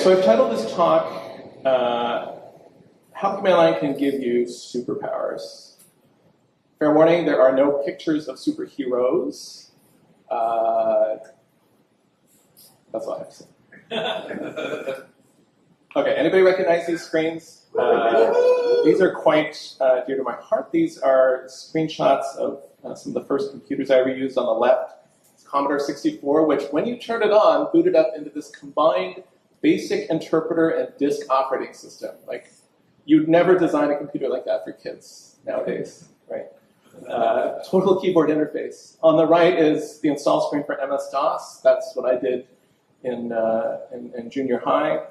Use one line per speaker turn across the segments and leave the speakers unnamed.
so I've titled this talk, How Command Line Can Give You Superpowers. Fair warning, there are no pictures of superheroes. That's all I have to say. Okay, anybody recognize these screens? These are quite dear to my heart. These are screenshots of some of the first computers I ever used. On the left, it's Commodore 64, which when you turned it on, booted up into this combined basic interpreter and disk operating system. Like, you'd never design a computer like that for kids nowadays, right? Total keyboard interface. On the right is the install screen for MS-DOS. That's what I did in junior high.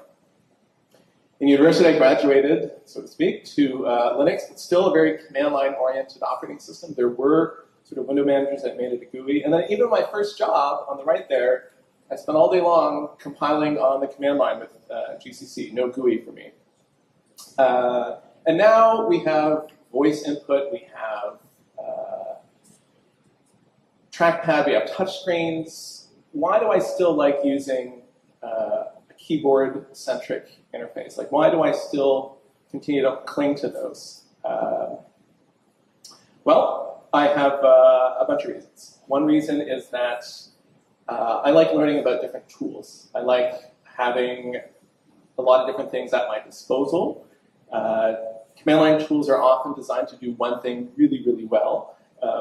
In university, I graduated, so to speak, to Linux. It's still a very command line-oriented operating system. There were sort of window managers that made it a GUI. And then even my first job, on the right there, I spent all day long compiling on the command line with GCC, no GUI for me. And now we have voice input, we have trackpad, we have touchscreens. Why do I still like using a keyboard-centric interface? Like, why do I still continue to cling to those? Well, I have a bunch of reasons. One reason is that I like learning about different tools. I like having a lot of different things at my disposal. Command line tools are often designed to do one thing really, really well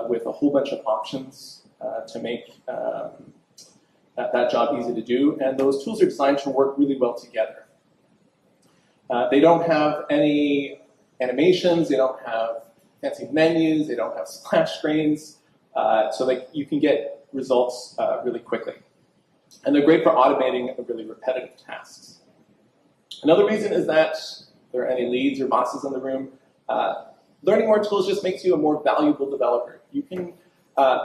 with a whole bunch of options to make that job easy to do. And those tools are designed to work really well together. They don't have any animations, they don't have fancy menus, they don't have splash screens, so that you can get results really quickly. And they're great for automating really repetitive tasks. Another reason is that there are any leads or bosses in the room. Learning more tools just makes you a more valuable developer. You can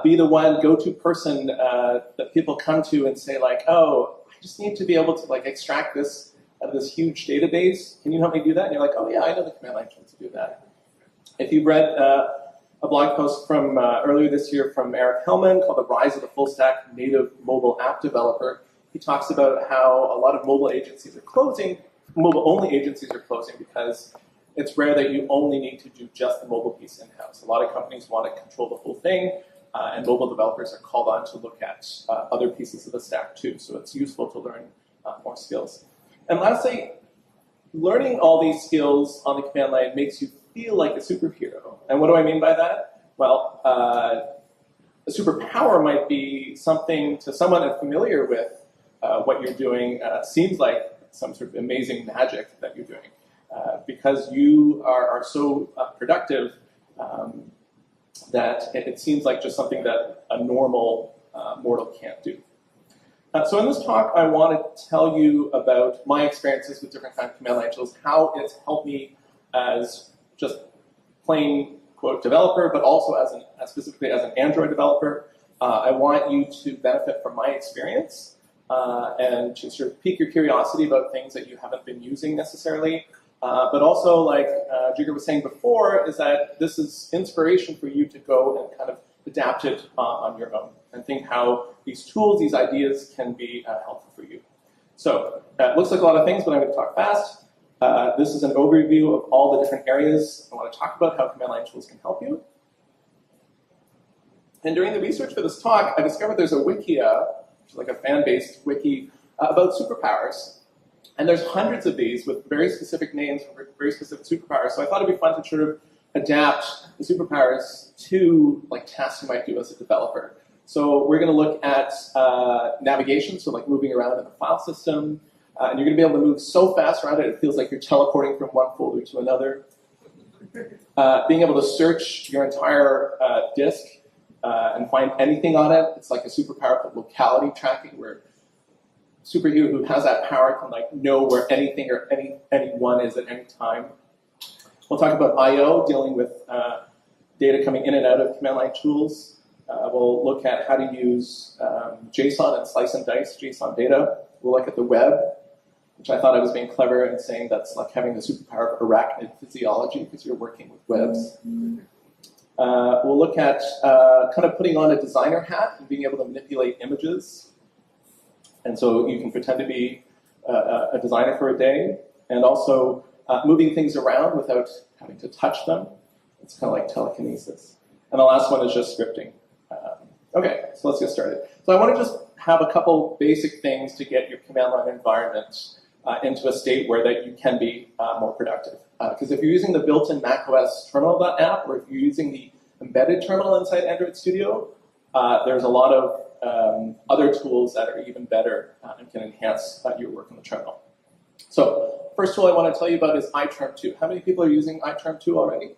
be the one go-to person that people come to and say, like, oh, I just need to be able to like extract this out of this huge database. Can you help me do that? And you're like, oh yeah, I know the command line tool to do that. If you've read a blog post from earlier this year from Eric Hellman called The Rise of the Full Stack Native Mobile App Developer, he talks about how a lot of mobile agencies are closing, mobile-only agencies are closing because it's rare that you only need to do just the mobile piece in-house. A lot of companies want to control the whole thing, and mobile developers are called on to look at other pieces of the stack too, so it's useful to learn more skills. And lastly, learning all these skills on the command line makes you feel like a superhero. And what do I mean by that? Well, a superpower might be something to someone unfamiliar with what you're doing seems like some sort of amazing magic that you're doing. Because you are so productive that it seems like just something that a normal mortal can't do. So in this talk, I want to tell you about my experiences with different kinds of command line tools, how it's helped me as just plain, quote, developer, but also as specifically as an Android developer. I want you to benefit from my experience and to sort of pique your curiosity about things that you haven't been using necessarily. But also, like Jigger was saying before, is that this is inspiration for you to go and kind of adapt it on your own and think how these tools, these ideas can be helpful for you. So it looks like a lot of things, but I'm going to talk fast. This is an overview of all the different areas I want to talk about, how command line tools can help you. And during the research for this talk, I discovered there's a wiki, which is like a fan-based wiki, about superpowers. And there's hundreds of these with very specific names for very specific superpowers. So I thought it'd be fun to sort of adapt the superpowers to like tasks you might do as a developer. So we're going to look at navigation, so like moving around in the file system. And you're going to be able to move so fast around it, it feels like you're teleporting from one folder to another. Being able to search your entire disk and find anything on it. It's like a superpower called locality tracking, where superhero who has that power can like know where anything or anyone is at any time. We'll talk about I/O, dealing with data coming in and out of command line tools. We'll look at how to use JSON and slice and dice JSON data. We'll look at the web, which I thought I was being clever in saying that's like having the superpower of arachnid physiology because you're working with webs. We'll look at kind of putting on a designer hat and being able to manipulate images. And so you can pretend to be a designer for a day, and also moving things around without having to touch them. It's kind of like telekinesis. And the last one is just scripting. Okay, so let's get started. So I want to just have a couple basic things to get your command line environment into a state where that you can be more productive. Because if you're using the built-in macOS terminal app, or if you're using the embedded terminal inside Android Studio, there's a lot of other tools that are even better and can enhance your work on the terminal. So first tool I want to tell you about is iTerm2. How many people are using iTerm2 already?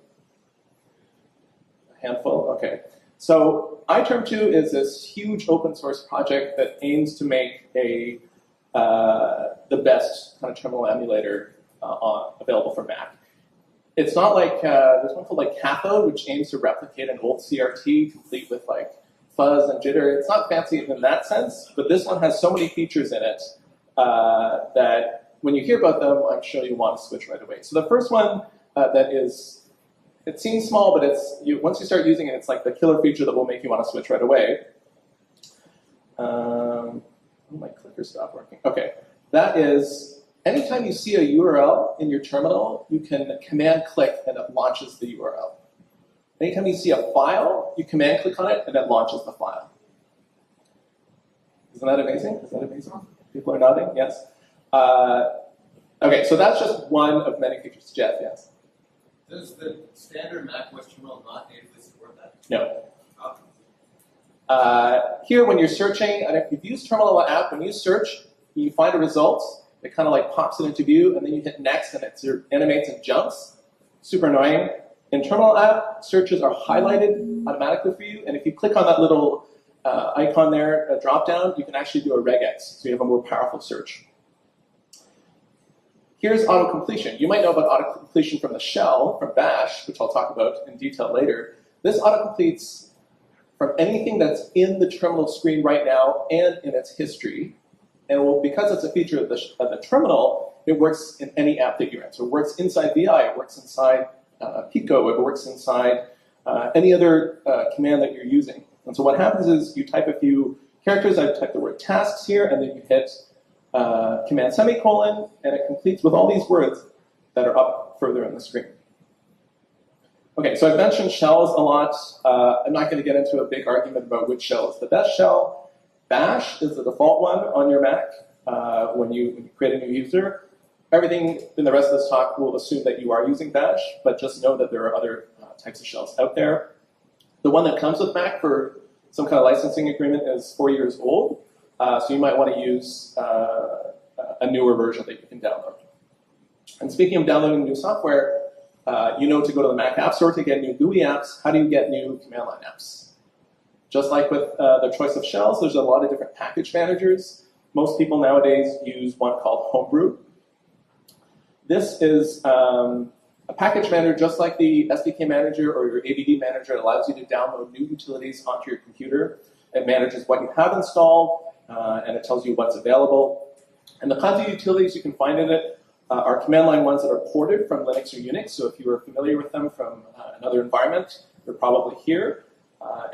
A handful? Okay. So iTerm2 is this huge open source project that aims to make the best kind of terminal emulator available for Mac. It's not like, there's one called like Cathode, which aims to replicate an old CRT complete with like fuzz and jitter. It's not fancy in that sense, but this one has so many features in it that when you hear about them, I'm sure you want to switch right away. So the first one that is, it seems small, but once you start using it, it's like the killer feature that will make you want to switch right away. Oh, my clicker stopped working. Okay, that is, anytime you see a URL in your terminal, you can command click and it launches the URL. Anytime you see a file, you command click on it and it launches the file. Isn't that amazing? Is that amazing? People are nodding? Yes. Okay, so that's just one of many features. Jeff, yes?
Does the standard macOS terminal not natively support that?
No. Here, when you're searching, and if you've used Terminal app, when you search, you find a result, it kind of like pops it into view, and then you hit next, and it animates and jumps. Super annoying. In Terminal app, searches are highlighted automatically for you, and if you click on that little icon there, a drop down, you can actually do a regex, so you have a more powerful search. Here's auto-completion. You might know about auto-completion from the shell, from Bash, which I'll talk about in detail later. This auto-completes from anything that's in the terminal screen right now and in its history. And because it's a feature of the terminal, it works in any app that you're in. So it works inside VI, it works inside Pico, it works inside any other command that you're using. And so what happens is you type a few characters. I've typed the word tasks here, and then you hit command semicolon, and it completes with all these words that are up further in the screen. Okay, so I've mentioned shells a lot. I'm not going to get into a big argument about which shell is the best shell. Bash is the default one on your Mac when you create a new user. Everything in the rest of this talk will assume that you are using Bash, but just know that there are other types of shells out there. The one that comes with Mac for some kind of licensing agreement is 4 years old. So you might want to use a newer version that you can download. And speaking of downloading new software, you know to go to the Mac App Store to get new GUI apps. How do you get new command line apps? Just like with the choice of shells, there's a lot of different package managers. Most people nowadays use one called Homebrew. This is a package manager just like the SDK manager or your AVD manager. It allows you to download new utilities onto your computer. It manages what you have installed, and it tells you what's available. And the kinds of utilities you can find in it are command line ones that are ported from Linux or Unix. So if you are familiar with them from another environment, they're probably here.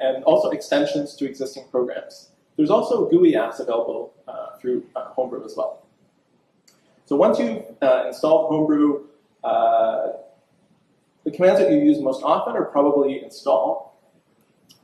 And also extensions to existing programs. There's also GUI apps available through Homebrew as well. So once you've installed Homebrew, the commands that you use most often are probably install,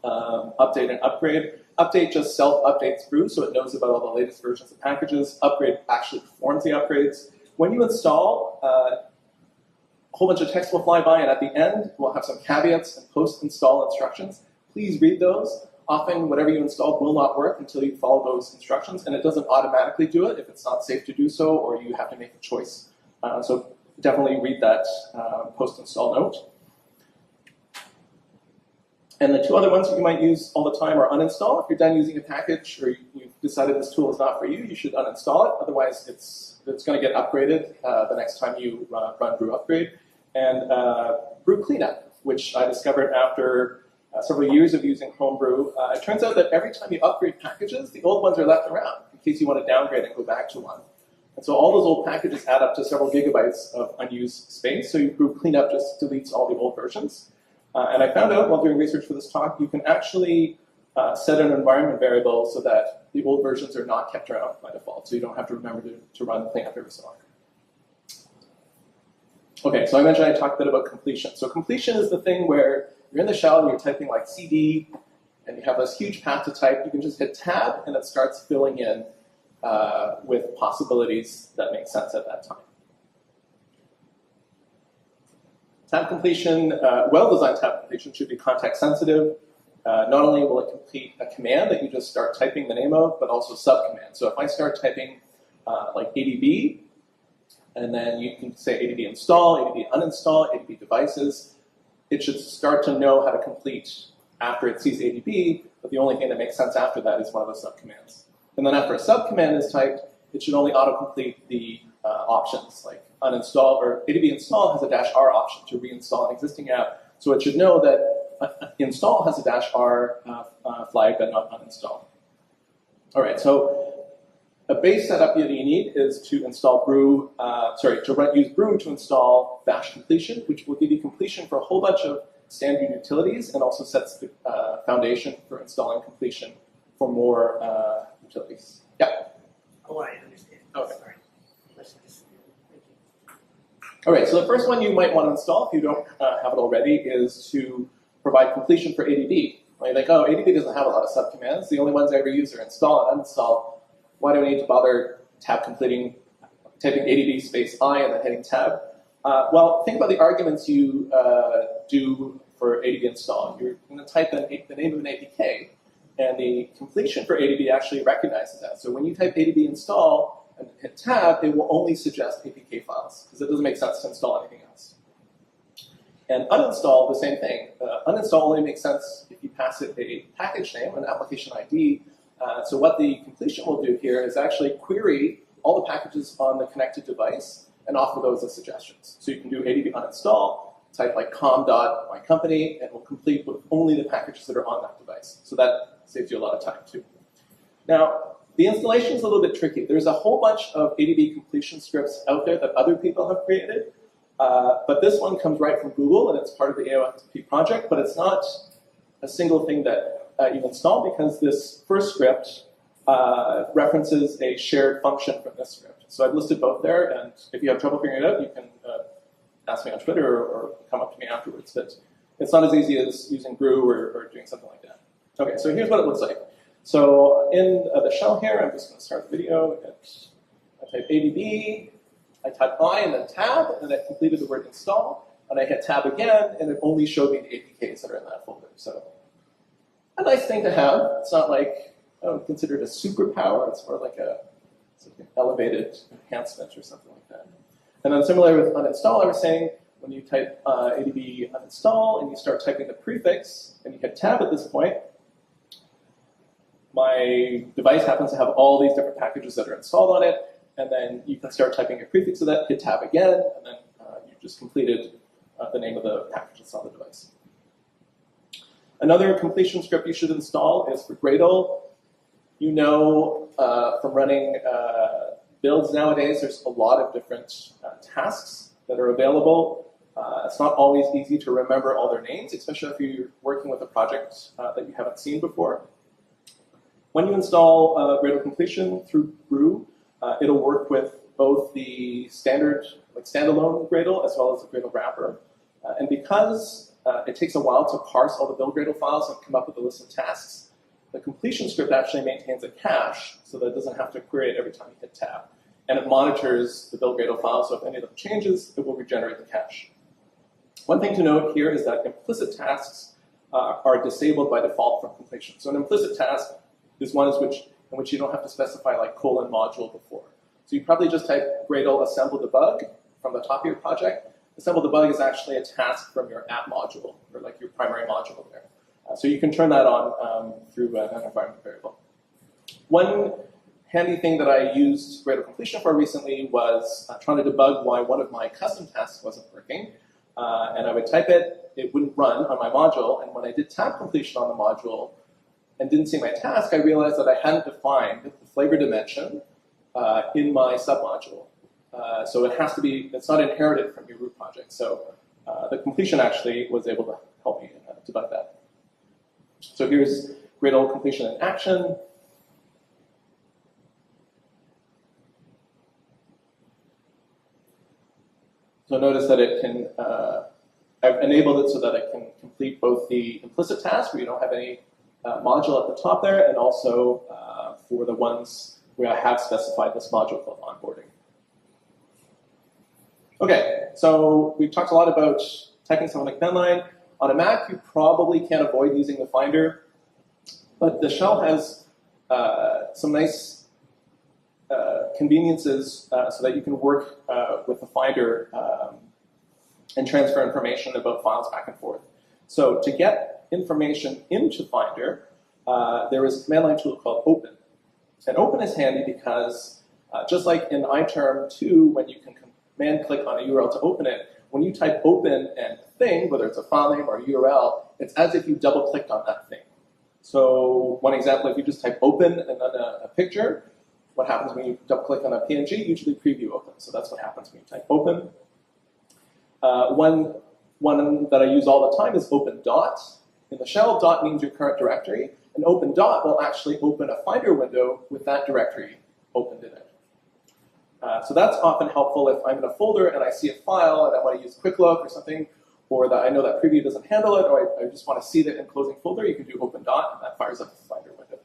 update and upgrade. Update just self-updates brew, so it knows about all the latest versions of packages. Upgrade actually performs the upgrades. When you install, a whole bunch of text will fly by, and at the end, we'll have some caveats and post-install instructions. Please read those. Often, whatever you installed will not work until you follow those instructions, and it doesn't automatically do it if it's not safe to do so, or you have to make a choice. So definitely read that post-install note. And the two other ones that you might use all the time are uninstall. If you're done using a package or you've decided this tool is not for you, you should uninstall it. Otherwise, it's going to get upgraded the next time you run brew upgrade. And brew cleanup, which I discovered after several years of using Homebrew. It turns out that every time you upgrade packages, the old ones are left around in case you want to downgrade and go back to one. And so all those old packages add up to several gigabytes of unused space. So brew cleanup just deletes all the old versions. And I found out while doing research for this talk, you can actually set an environment variable so that the old versions are not kept around by default, so you don't have to remember to run cleanup every so often. Okay, so I mentioned I talked a bit about completion. So completion is the thing where you're in the shell and you're typing like CD, and you have this huge path to type. You can just hit tab, and it starts filling in with possibilities that make sense at that time. Tab completion, well-designed tab completion should be context sensitive. Not only will it complete a command that you just start typing the name of, but also subcommand. So if I start typing like ADB, and then you can say ADB install, ADB uninstall, ADB devices, it should start to know how to complete after it sees ADB, but the only thing that makes sense after that is one of the subcommands. And then after a subcommand is typed, it should only autocomplete the options, like uninstall, or ADB install has a -R option to reinstall an existing app. So it should know that install has a -R flag, but not uninstall. All right, so a base setup that you need is to install brew, use brew to install bash completion, which will give you completion for a whole bunch of standard utilities and also sets the foundation for installing completion for more utilities. Yeah?
Oh, I understand.
Okay.
Sorry. Let's just, thank you.
All right, so the first one you might want to install, if you don't have it already, is to provide completion for ADB. Well, you're like, oh, ADB doesn't have a lot of subcommands. The only ones I ever use are install and uninstall. Why do I need to bother tab completing, typing ADB space I and then hitting tab? Well, think about the arguments you do for ADB install. You're going to type in the name of an APK, and the completion for ADB actually recognizes that. So when you type ADB install and hit tab, it will only suggest APK files, because it doesn't make sense to install anything else. And uninstall, the same thing. Uninstall only makes sense if you pass it a package name, an application ID. So what the completion will do here is actually query all the packages on the connected device and offer those as suggestions. So you can do ADB uninstall, type like com.mycompany, and it will complete with only the packages that are on that device. So that saves you a lot of time too. Now, the installation is a little bit tricky. There's a whole bunch of ADB completion scripts out there that other people have created, but this one comes right from Google, and it's part of the AOSP project, but it's not a single thing that you install, because this first script references a shared function from this script. So I've listed both there, and if you have trouble figuring it out, you can ask me on Twitter or come up to me afterwards. But it's not as easy as using brew or doing something like that. Okay, so here's what it looks like. So in the shell here, I'm just going to start the video. I type ADB, I type I and then tab, and then I completed the word install, and I hit tab again, and it only showed me the APKs that are in that folder. So a nice thing to have. It's not like, I don't consider it a superpower. It's more like a sort of elevated enhancement or something like that. And then similarly with uninstall, I was saying, when you type ADB uninstall and you start typing the prefix and you hit tab at this point, my device happens to have all these different packages that are installed on it, and then you can start typing a prefix of that, hit tab again, and then you just completed the name of the package that's on the device. Another completion script you should install is for Gradle. You know from running builds nowadays, there's a lot of different tasks that are available. It's not always easy to remember all their names, especially if you're working with a project that you haven't seen before. When you install Gradle completion through brew, it'll work with both the standard, like standalone Gradle, as well as the Gradle wrapper. And because it takes a while to parse all the build Gradle files and come up with a list of tasks, the completion script actually maintains a cache so that it doesn't have to query it every time you hit tab. And it monitors the build Gradle files, so if any of them changes, it will regenerate the cache. One thing to note here is that implicit tasks are disabled by default from completion. So an implicit task is one in which you don't have to specify like :module before. So you probably just type Gradle assemble debug from the top of your project. Assemble debug is actually a task from your app module, or like your primary module there. So you can turn that on through an environment variable. One handy thing that I used Gradle completion for recently was trying to debug why one of my custom tasks wasn't working. And I would type it, it wouldn't run on my module, and when I did tab completion on the module and didn't see my task, I realized that I hadn't defined the flavor dimension in my submodule. So it has to be, it's not inherited from your root project. So the completion actually was able to help me debug that. So here's Gradle completion in action. So notice that it can, I've enabled it so that it can complete both the implicit task, where you don't have any module at the top there, and also for the ones where I have specified this module called onboarding. Okay, so we've talked a lot about typing something like command line. On a Mac, you probably can't avoid using the Finder, but the shell has some nice conveniences so that you can work with the Finder and transfer information about files back and forth. So to get information into Finder, there is a command line tool called open. And open is handy because just like in iTerm2, when you can command click on a URL to open it, when you type open and thing, whether it's a file name or a URL, it's as if you double clicked on that thing. So one example, if you just type open and then a picture, what happens when you double click on a PNG? Usually preview opens. So that's what happens when you type open. One that I use all the time is open dot. In the shell, dot means your current directory, and open dot will actually open a Finder window with that directory opened in it. So that's often helpful if I'm in a folder and I see a file and I want to use quick look or something, or that I know that preview doesn't handle it, or I just want to see the enclosing folder. You can do open dot, and that fires up the Finder window.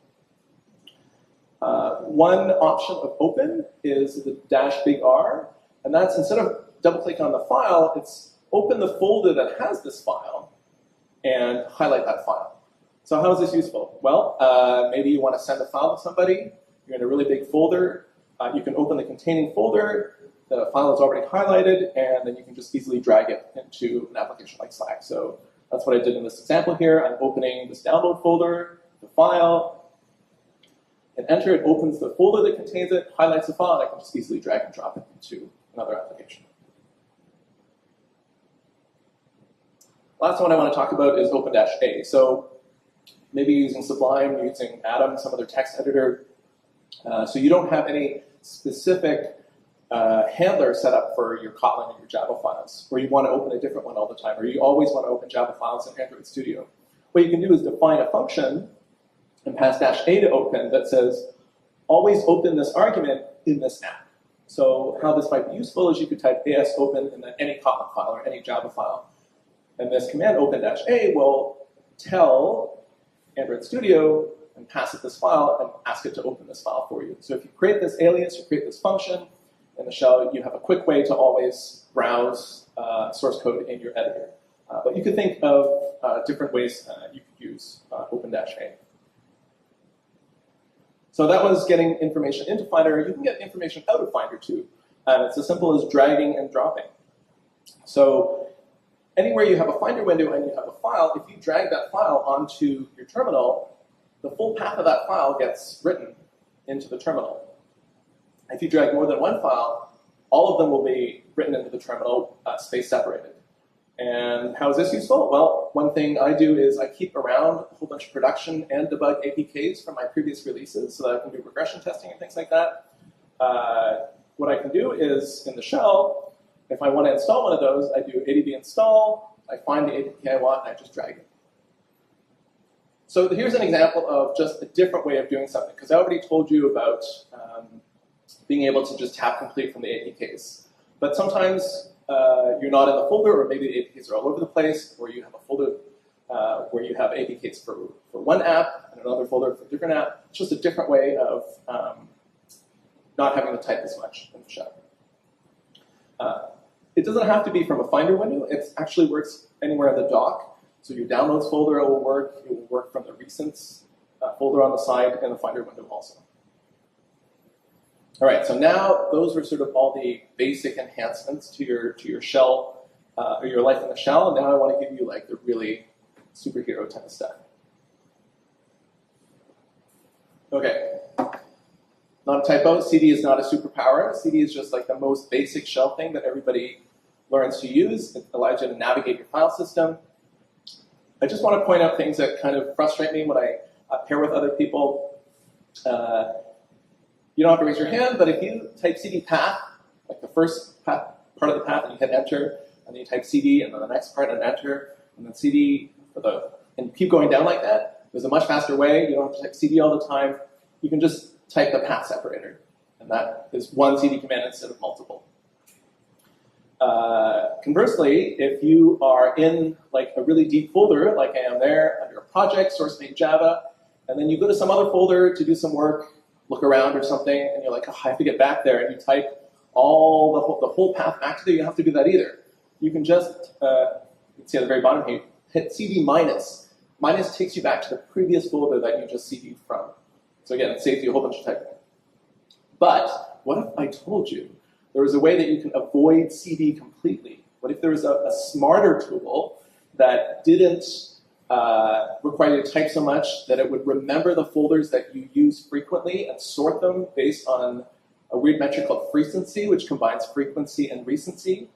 One option of open is the -R, and that's instead of double clicking on the file, it's open the folder that has this file and highlight that file. So how is this useful? Well, maybe you want to send a file to somebody. You're in a really big folder. You can open the containing folder. The file is already highlighted, and then you can just easily drag it into an application like Slack. So that's what I did in this example here. I'm opening this download folder, the file, and enter. It opens the folder that contains it, highlights the file, and I can just easily drag and drop it into another application. Last one I want to talk about is open-A. So maybe using Sublime, using Atom, some other text editor. So you don't have any specific handler set up for your Kotlin and your Java files, or you want to open a different one all the time, or you always want to open Java files in Android Studio. What you can do is define a function and pass -A to open that says, always open this argument in this app. So how this might be useful is you could type AS open in any Kotlin file or any Java file. And this command open-A will tell Android Studio and pass it this file and ask it to open this file for you. So if you create this alias, you create this function in the shell, you have a quick way to always browse source code in your editor. But you can think of different ways you could use open-A. So that was getting information into Finder. You can get information out of Finder too. It's as simple as dragging and dropping. So anywhere you have a Finder window and you have a file, if you drag that file onto your terminal, the full path of that file gets written into the terminal. If you drag more than one file, all of them will be written into the terminal, space separated. And how is this useful? Well, one thing I do is I keep around a whole bunch of production and debug APKs from my previous releases so that I can do regression testing and things like that. What I can do is, in the shell, if I want to install one of those, I do adb install, I find the APK I want, and I just drag it. So here's an example of just a different way of doing something, because I already told you about being able to just tap complete from the APKs. But sometimes you're not in the folder, or maybe the APKs are all over the place, or you have a folder where you have APKs for one app and another folder for a different app. It's just a different way of not having to type as much in the shell. It doesn't have to be from a Finder window. It actually works anywhere in the dock. So your downloads folder will work. It will work from the recents folder on the side and the Finder window also. All right, so now those were sort of all the basic enhancements to your shell, or your life in the shell. And now I want to give you like the really superhero type of stuff. Okay. Not a typo, CD is not a superpower. CD is just like the most basic shell thing that everybody learns to use. It allows you to navigate your file system. I just want to point out things that kind of frustrate me when I pair with other people. You don't have to raise your hand, but if you type CD path, like the first part of the path, and you hit enter, and then you type CD, and then the next part, and enter, and then CD, and keep going down like that, there's a much faster way. You don't have to type CD all the time. You can just type the path separator, and that is one CD command instead of multiple. Conversely, if you are in like a really deep folder, like I am there, under a project, source name Java, and then you go to some other folder to do some work, look around or something, and you're like, oh, I have to get back there, and you type all the whole path back to there, you don't have to do that either. You can just, you can see at the very bottom here, hit cd minus. Minus takes you back to the previous folder that you just cd'd from. So again, it saves you a whole bunch of typing. But what if I told you there was a way that you can avoid cd completely? What if there was a smarter tool that didn't require you to type so much that it would remember the folders that you use frequently and sort them based on a weird metric called frequency, which combines frequency and recency?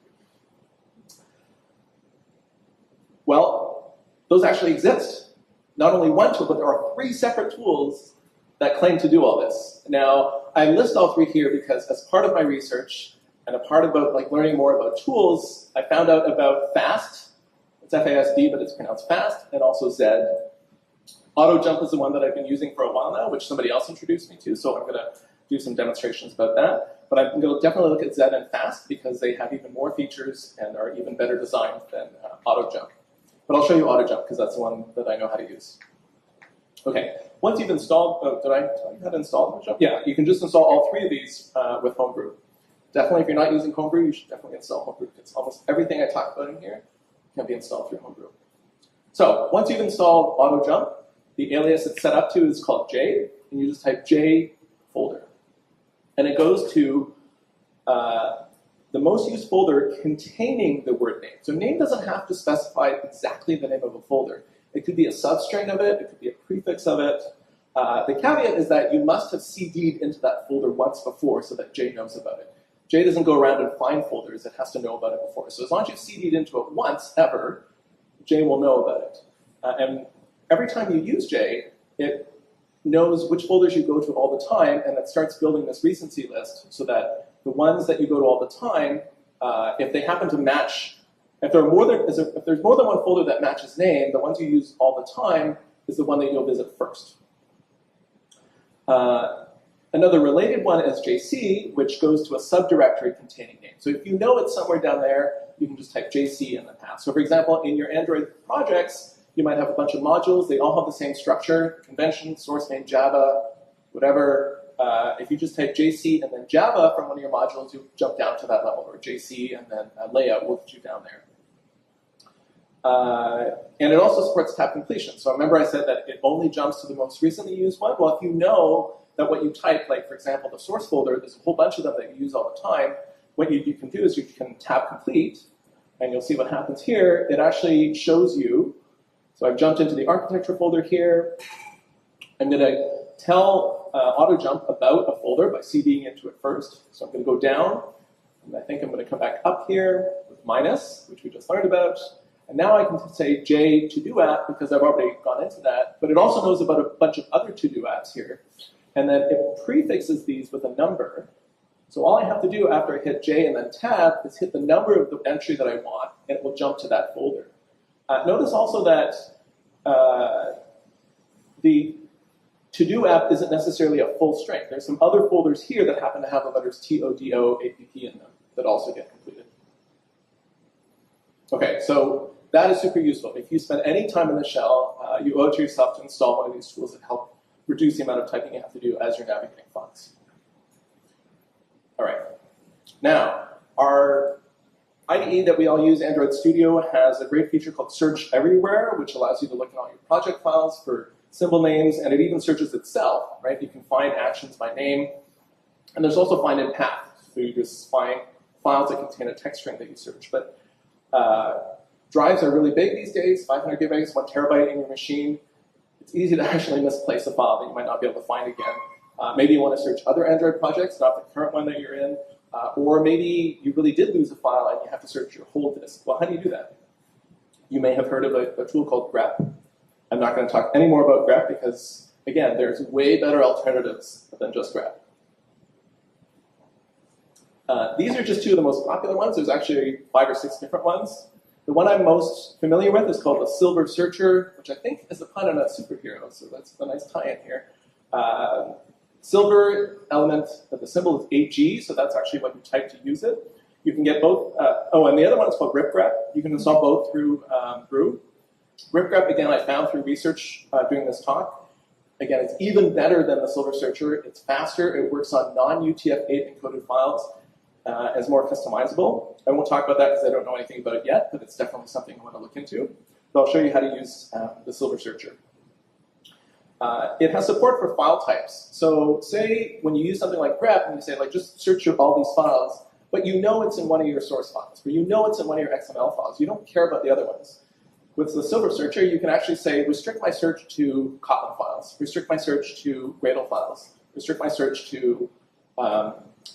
Well, those actually exist. Not only one tool, but there are 3 separate tools that claim to do all this. Now, I list all 3 here because as part of my research and a part about like learning more about tools, I found out about FAST. It's FASD, but it's pronounced FAST, and also Z. AutoJump is the one that I've been using for a while now, which somebody else introduced me to, so I'm going to do some demonstrations about that. But I'm going to definitely look at Z and FAST because they have even more features and are even better designed than AutoJump. But I'll show you AutoJump because that's the one that I know how to use. Okay, once you've installed, did I tell you how to install AutoJump? Yeah, you can just install all 3 of these with Homebrew. Definitely, if you're not using Homebrew, you should definitely install Homebrew because almost everything I talk about in here can be installed through Homebrew. So once you've installed AutoJump, the alias it's set up to is called J, and you just type J folder. And it goes to the most used folder containing the word name. So name doesn't have to specify exactly the name of a folder. It could be a substring of it, it could be a prefix of it. The caveat is that you must have cd'd into that folder once before so that J knows about it. J doesn't go around and find folders, it has to know about it before. So as long as you've cd'd into it once, ever, J will know about it. And every time you use J, it knows which folders you go to all the time, and it starts building this recency list so that the ones that you go to all the time, if they happen to match, if there's more than one folder that matches name, the ones you use all the time is the one that you'll visit first. Another related one is JC, which goes to a subdirectory containing name. So if you know it's somewhere down there, you can just type JC in the path. So for example, in your Android projects, you might have a bunch of modules. They all have the same structure, convention, source name, Java, whatever. If you just type JC and then Java from one of your modules, you'll jump down to that level, or JC and then layout will get you down there. And it also supports tab completion. So remember I said that it only jumps to the most recently used one. Well, if you know that what you type, like for example, the source folder, there's a whole bunch of them that you use all the time, what you can do is you can tab complete, and you'll see what happens here. It actually shows you, so I've jumped into the architecture folder here. I'm going to tell AutoJump about a folder by cding into it first. So I'm going to go down, and I think I'm going to come back up here with minus, which we just learned about. And now I can say J to-do app because I've already gone into that, but it also knows about a bunch of other to-do apps here. And then it prefixes these with a number. So all I have to do after I hit J and then tab is hit the number of the entry that I want, and it will jump to that folder. Notice also that the to-do app isn't necessarily a full string. There's some other folders here that happen to have the letters TODO, APP in them that also get completed. Okay, so that is super useful. If you spend any time in the shell, you owe it to yourself to install one of these tools that help reduce the amount of typing you have to do as you're navigating fonts. All right. Now, our IDE that we all use, Android Studio, has a great feature called Search Everywhere, which allows you to look at all your project files for symbol names, and it even searches itself, right? You can find actions by name. And there's also find in path. So you just find files that contain a text string that you search. But drives are really big these days, 500 gigabytes, 1 terabyte in your machine. It's easy to actually misplace a file that you might not be able to find again. Maybe you want to search other Android projects, not the current one that you're in. Or maybe you really did lose a file and you have to search your whole disk. Well, how do you do that? You may have heard of a tool called grep. I'm not going to talk any more about grep because, again, there's way better alternatives than just grep. These are just 2 of the most popular ones. There's actually 5 or 6 different ones. The one I'm most familiar with is called the Silver Searcher, which I think is a pun on a superhero, so that's a nice tie-in here. Silver element, the symbol is 8G, so that's actually what you type to use it. You can get both oh, and the other one is called ripgrep. You can install both through Brew. Ripgrep, again, I found through research doing this talk. Again, it's even better than the Silver Searcher. It's faster. It works on non-UTF-8 encoded files. As more customizable. I won't talk about that because I don't know anything about it yet, but it's definitely something I want to look into. But I'll show you how to use the Silver Searcher. It has support for file types. So say when you use something like grep and you say, like, just search all these files, but you know it's in one of your source files, or you know it's in one of your XML files. You don't care about the other ones. With the Silver Searcher, you can actually say, restrict my search to Kotlin files, restrict my search to Gradle files, restrict my search to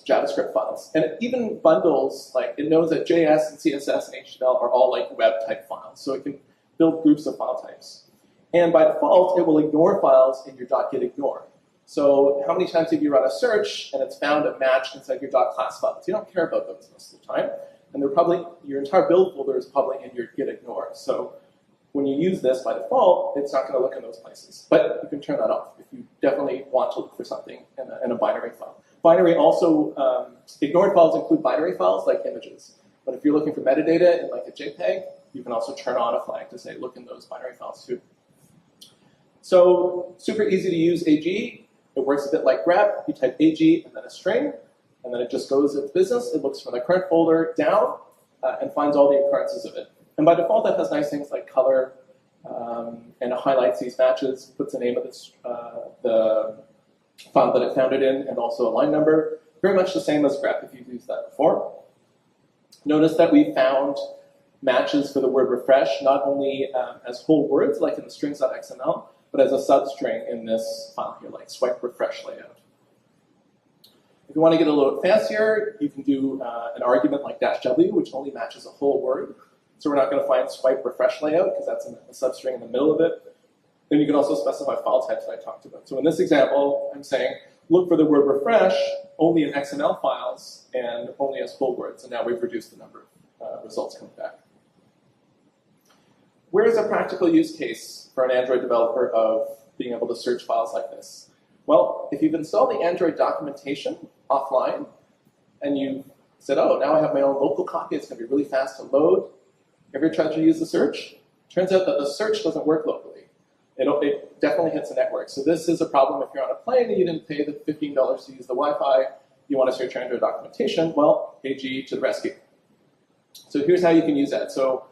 JavaScript files. And it even bundles, like, it knows that JS and CSS and HTML are all like web type files. So it can build groups of file types. And by default, it will ignore files in your .gitignore. So how many times have you run a search and it's found a match inside your .class files? You don't care about those most of the time. And they're probably, your entire build folder is probably in your gitignore. So when you use this by default, it's not going to look in those places. But you can turn that off if you definitely want to look for something in a binary file. Binary also, ignored files include binary files like images. But if you're looking for metadata in like a JPEG, you can also turn on a flag to say, look in those binary files too. So super easy to use AG. It works a bit like grep. You type AG and then a string, and then it just goes its business. It looks from the current folder down and finds all the occurrences of it. And by default, that has nice things like color, and it highlights these matches, puts the name of the file that it found it in, and also a line number. Very much the same as grep if you've used that before. Notice that we found matches for the word refresh, not only as whole words, like in the strings.xml, but as a substring in this file here, like swipe refresh layout. If you want to get a little fancier, you can do an argument like -w, which only matches a whole word. So we're not going to find swipe refresh layout, because that's a substring in the middle of it. Then you can also specify file types that I talked about. So in this example, I'm saying, look for the word refresh only in XML files and only as whole words. And now we've reduced the number of results coming back. Where is a practical use case for an Android developer of being able to search files like this? Well, if you've installed the Android documentation offline, and you've said, oh, now I have my own local copy, it's going to be really fast to load. Ever tried to use the search? Turns out that the search doesn't work locally. It definitely hits the network. So this is a problem if you're on a plane and you didn't pay the $15 to use the Wi-Fi, you want to search your Android documentation, well, AG to the rescue. So here's how you can use that. So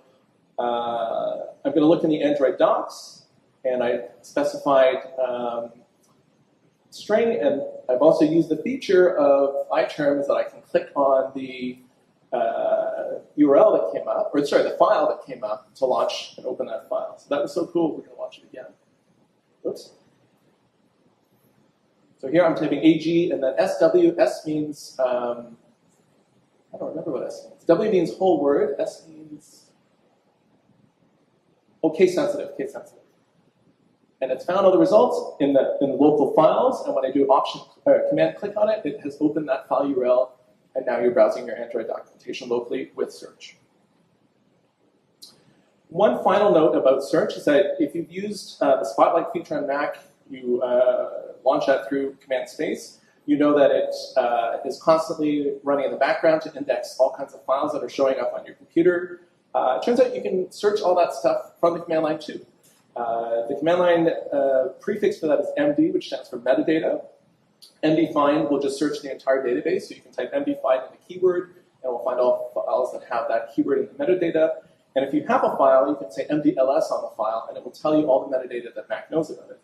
I'm going to look in the Android docs, and I specified string, and I've also used the feature of iTerms that I can click on the URL that came up, or sorry, the file that came up to launch and open that file. So that was so cool, we're going to launch it again. Oops. So here I'm typing AG and then SW. S means, I don't remember what S means. W means whole word. S means, oh, case sensitive, case sensitive. And it's found all the results in the local files, and when I do command click on it, it has opened that file URL, and now you're browsing your Android documentation locally with search. One final note about search is that if you've used the Spotlight feature on Mac, you launch that through command space, you know that it is constantly running in the background to index all kinds of files that are showing up on your computer. It turns out you can search all that stuff from the command line too. The command line prefix for that is MD, which stands for metadata. MD-find will just search the entire database, so you can type MD-find in the keyword, and we'll find all files that have that keyword in the metadata. And if you have a file, you can say MD-ls on the file, and it will tell you all the metadata that Mac knows about it.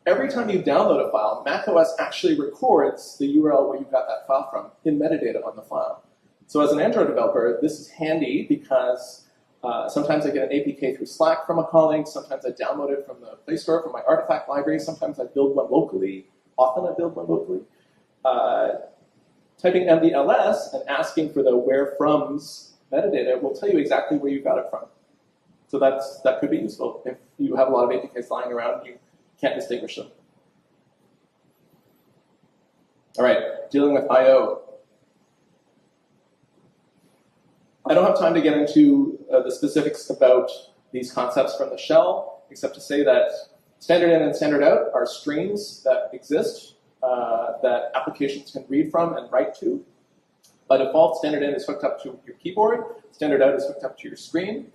Every time you download a file, macOS actually records the URL where you got that file from in metadata on the file. So as an Android developer, this is handy because sometimes I get an APK through Slack from a colleague, sometimes I download it from the Play Store from my artifact library, sometimes I build one locally, often I build one locally. Typing MD-ls and asking for the where from's metadata will tell you exactly where you got it from. So that could be useful if you have a lot of APKs lying around and you can't distinguish them. All right, dealing with I/O. I don't have time to get into the specifics about these concepts from the shell, except to say that standard in and standard out are streams that exist that applications can read from and write to. By default, standard in is hooked up to your keyboard. Standard out is hooked up to your screen.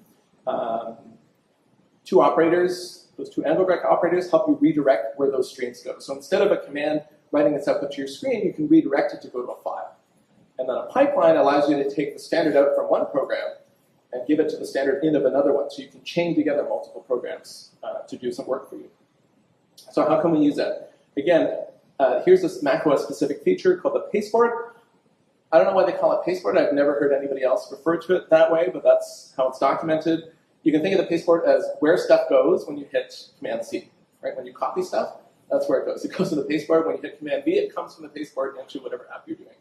Two operators, those two angle bracket operators, help you redirect where those streams go. So instead of a command writing its output to your screen, you can redirect it to go to a file. And then a pipeline allows you to take the standard out from one program and give it to the standard in of another one. So you can chain together multiple programs to do some work for you. So how can we use that? Again, here's this macOS specific feature called the pasteboard. I don't know why they call it pasteboard. I've never heard anybody else refer to it that way, but that's how it's documented. You can think of the pasteboard as where stuff goes when you hit Command-C, right? When you copy stuff, that's where it goes. It goes to the pasteboard. When you hit Command-V, it comes from the pasteboard into whatever app you're doing.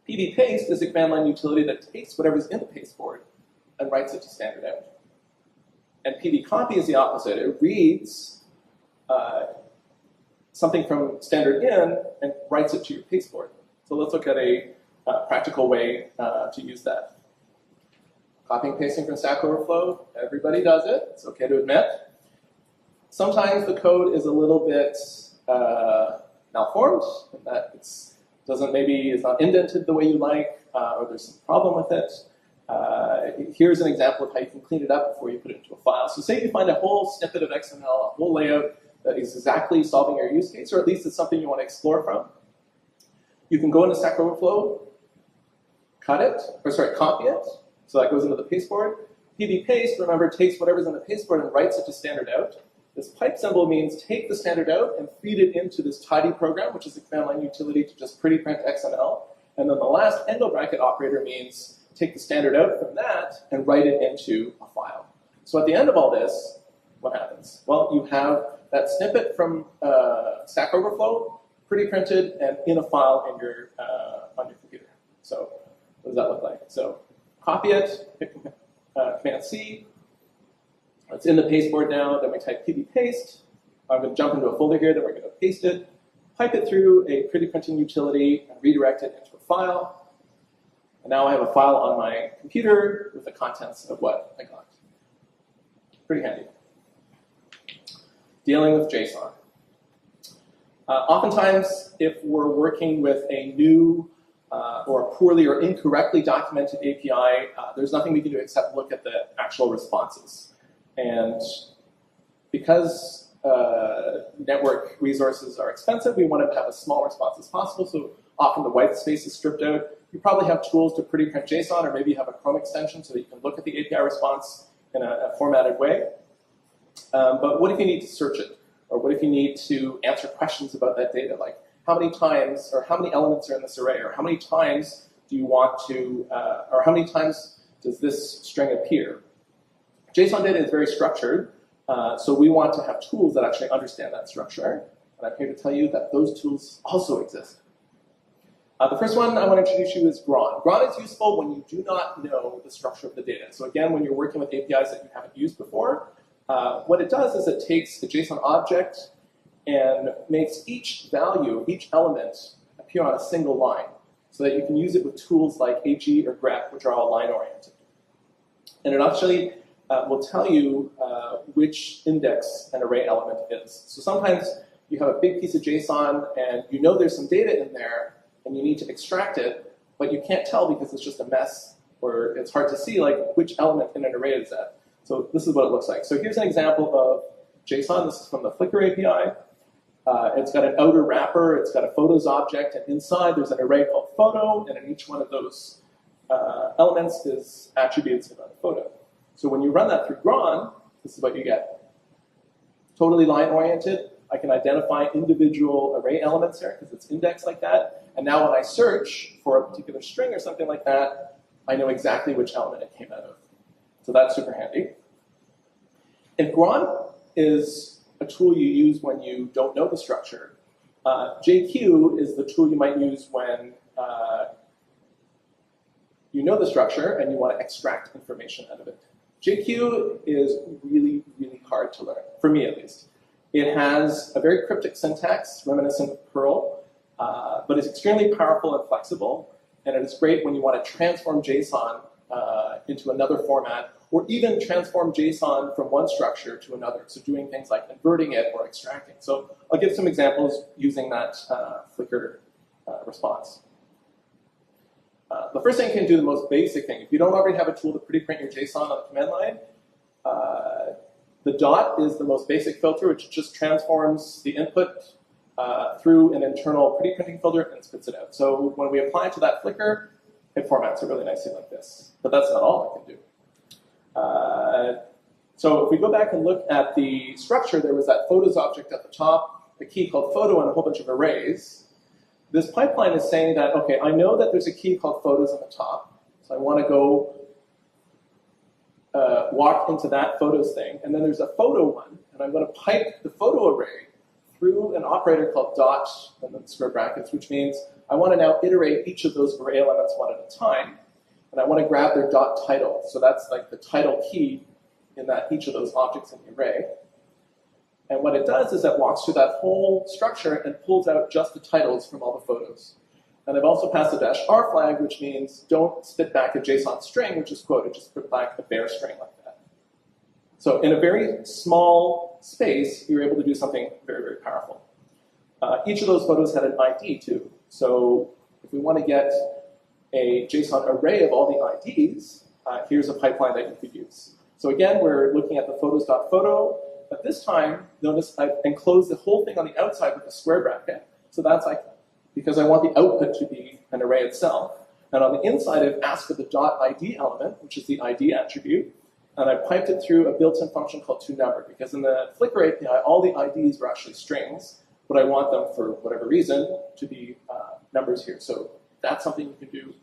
pd-paste is a command line utility that takes whatever's in the pasteboard and writes it to standard out. And pd-copy is the opposite. It reads something from standard in and writes it to your pasteboard. So let's look at a practical way to use that. Copying, pasting from Stack Overflow, everybody does it. It's okay to admit. Sometimes the code is a little bit malformed, in that it's not indented the way you like, or there's some problem with it. Here's an example of how you can clean it up before you put it into a file. So say you find a whole snippet of XML, a whole layout that is exactly solving your use case, or at least it's something you want to explore from. You can go into Stack Overflow, copy it, so that goes into the pasteboard. pd-paste, remember, takes whatever's in the pasteboard and writes it to standard out. This pipe symbol means take the standard out and feed it into this tidy program, which is a command line utility to just pretty print XML. And then the last angle bracket operator means take the standard out from that and write it into a file. So at the end of all this, what happens? Well, you have that snippet from Stack Overflow pretty printed and in a file in your, on your computer. So what does that look like? So copy it, hit Command-C. It's in the pasteboard now. Then we type pd-paste. I'm going to jump into a folder here. Then we're going to paste it, pipe it through a pretty printing utility, and redirect it into a file. And now I have a file on my computer with the contents of what I got. Pretty handy. Dealing with JSON. Oftentimes, if we're working with a new or poorly or incorrectly documented API, there's nothing we can do except look at the actual responses. And because network resources are expensive, we want to have as small response as possible, so often the white space is stripped out. You probably have tools to pretty print JSON, or maybe you have a Chrome extension so that you can look at the API response in a formatted way. But what if you need to search it? Or what if you need to answer questions about that data, like how many times, or how many elements are in this array, or how many times do you want to, or how many times does this string appear? JSON data is very structured, so we want to have tools that actually understand that structure. And I'm here to tell you that those tools also exist. The first one I want to introduce you is gron. Gron is useful when you do not know the structure of the data. So again, when you're working with APIs that you haven't used before, what it does is it takes a JSON object and makes each value, each element, appear on a single line so that you can use it with tools like AG or grep, which are all line-oriented. And it actually will tell you which index an array element is. So sometimes you have a big piece of JSON and you know there's some data in there and you need to extract it, but you can't tell because it's just a mess or it's hard to see like which element in an array is that. So this is what it looks like. So here's an example of JSON. This is from the Flickr API. It's got an outer wrapper. It's got a photos object. And inside, there's an array called photo. And in each one of those elements is attributes about a photo. So when you run that through gron, this is what you get. Totally line-oriented. I can identify individual array elements here because it's indexed like that. And now when I search for a particular string or something like that, I know exactly which element it came out of. So that's super handy. And gron is a tool you use when you don't know the structure. JQ is the tool you might use when you know the structure and you want to extract information out of it. JQ is really, really hard to learn, for me at least. It has a very cryptic syntax, reminiscent of Perl, but it's extremely powerful and flexible, and it is great when you want to transform JSON into another format, or even transform JSON from one structure to another, so doing things like inverting it or extracting. So I'll give some examples using that Flickr response. the first thing you can do, the most basic thing, if you don't already have a tool to pre-print your JSON on the command line, the dot is the most basic filter, which just transforms the input through an internal pre-printing filter and spits it out. So when we apply it to that flicker, it formats it really nicely like this. But that's not all it can do. So if we go back and look at the structure, there was that photos object at the top, a key called photo, and a whole bunch of arrays. This pipeline is saying that, okay, I know that there's a key called photos at the top, so I want to go walk into that photos thing, and then there's a photo one, and I'm going to pipe the photo array through an operator called dot and then square brackets, which means I want to now iterate each of those array elements one at a time, and I want to grab their dot title. So that's like the title key in that each of those objects in the array. And what it does is it walks through that whole structure and pulls out just the titles from all the photos. And I've also passed a -r flag, which means don't spit back a JSON string, which is quoted, just spit back a bare string like that. So in a very small space, you're able to do something very, very powerful. Each of those photos had an ID too. So if we want to get a JSON array of all the IDs, here's a pipeline that you could use. So again, we're looking at the photos.photo, but this time, notice I've enclosed the whole thing on the outside with a square bracket. So that's like, because I want the output to be an array itself. And on the inside, I've asked for the .id element, which is the ID attribute, and I piped it through a built-in function called toNumber, because in the Flickr API, all the IDs were actually strings, but I want them, for whatever reason, to be numbers here. So that's something you can do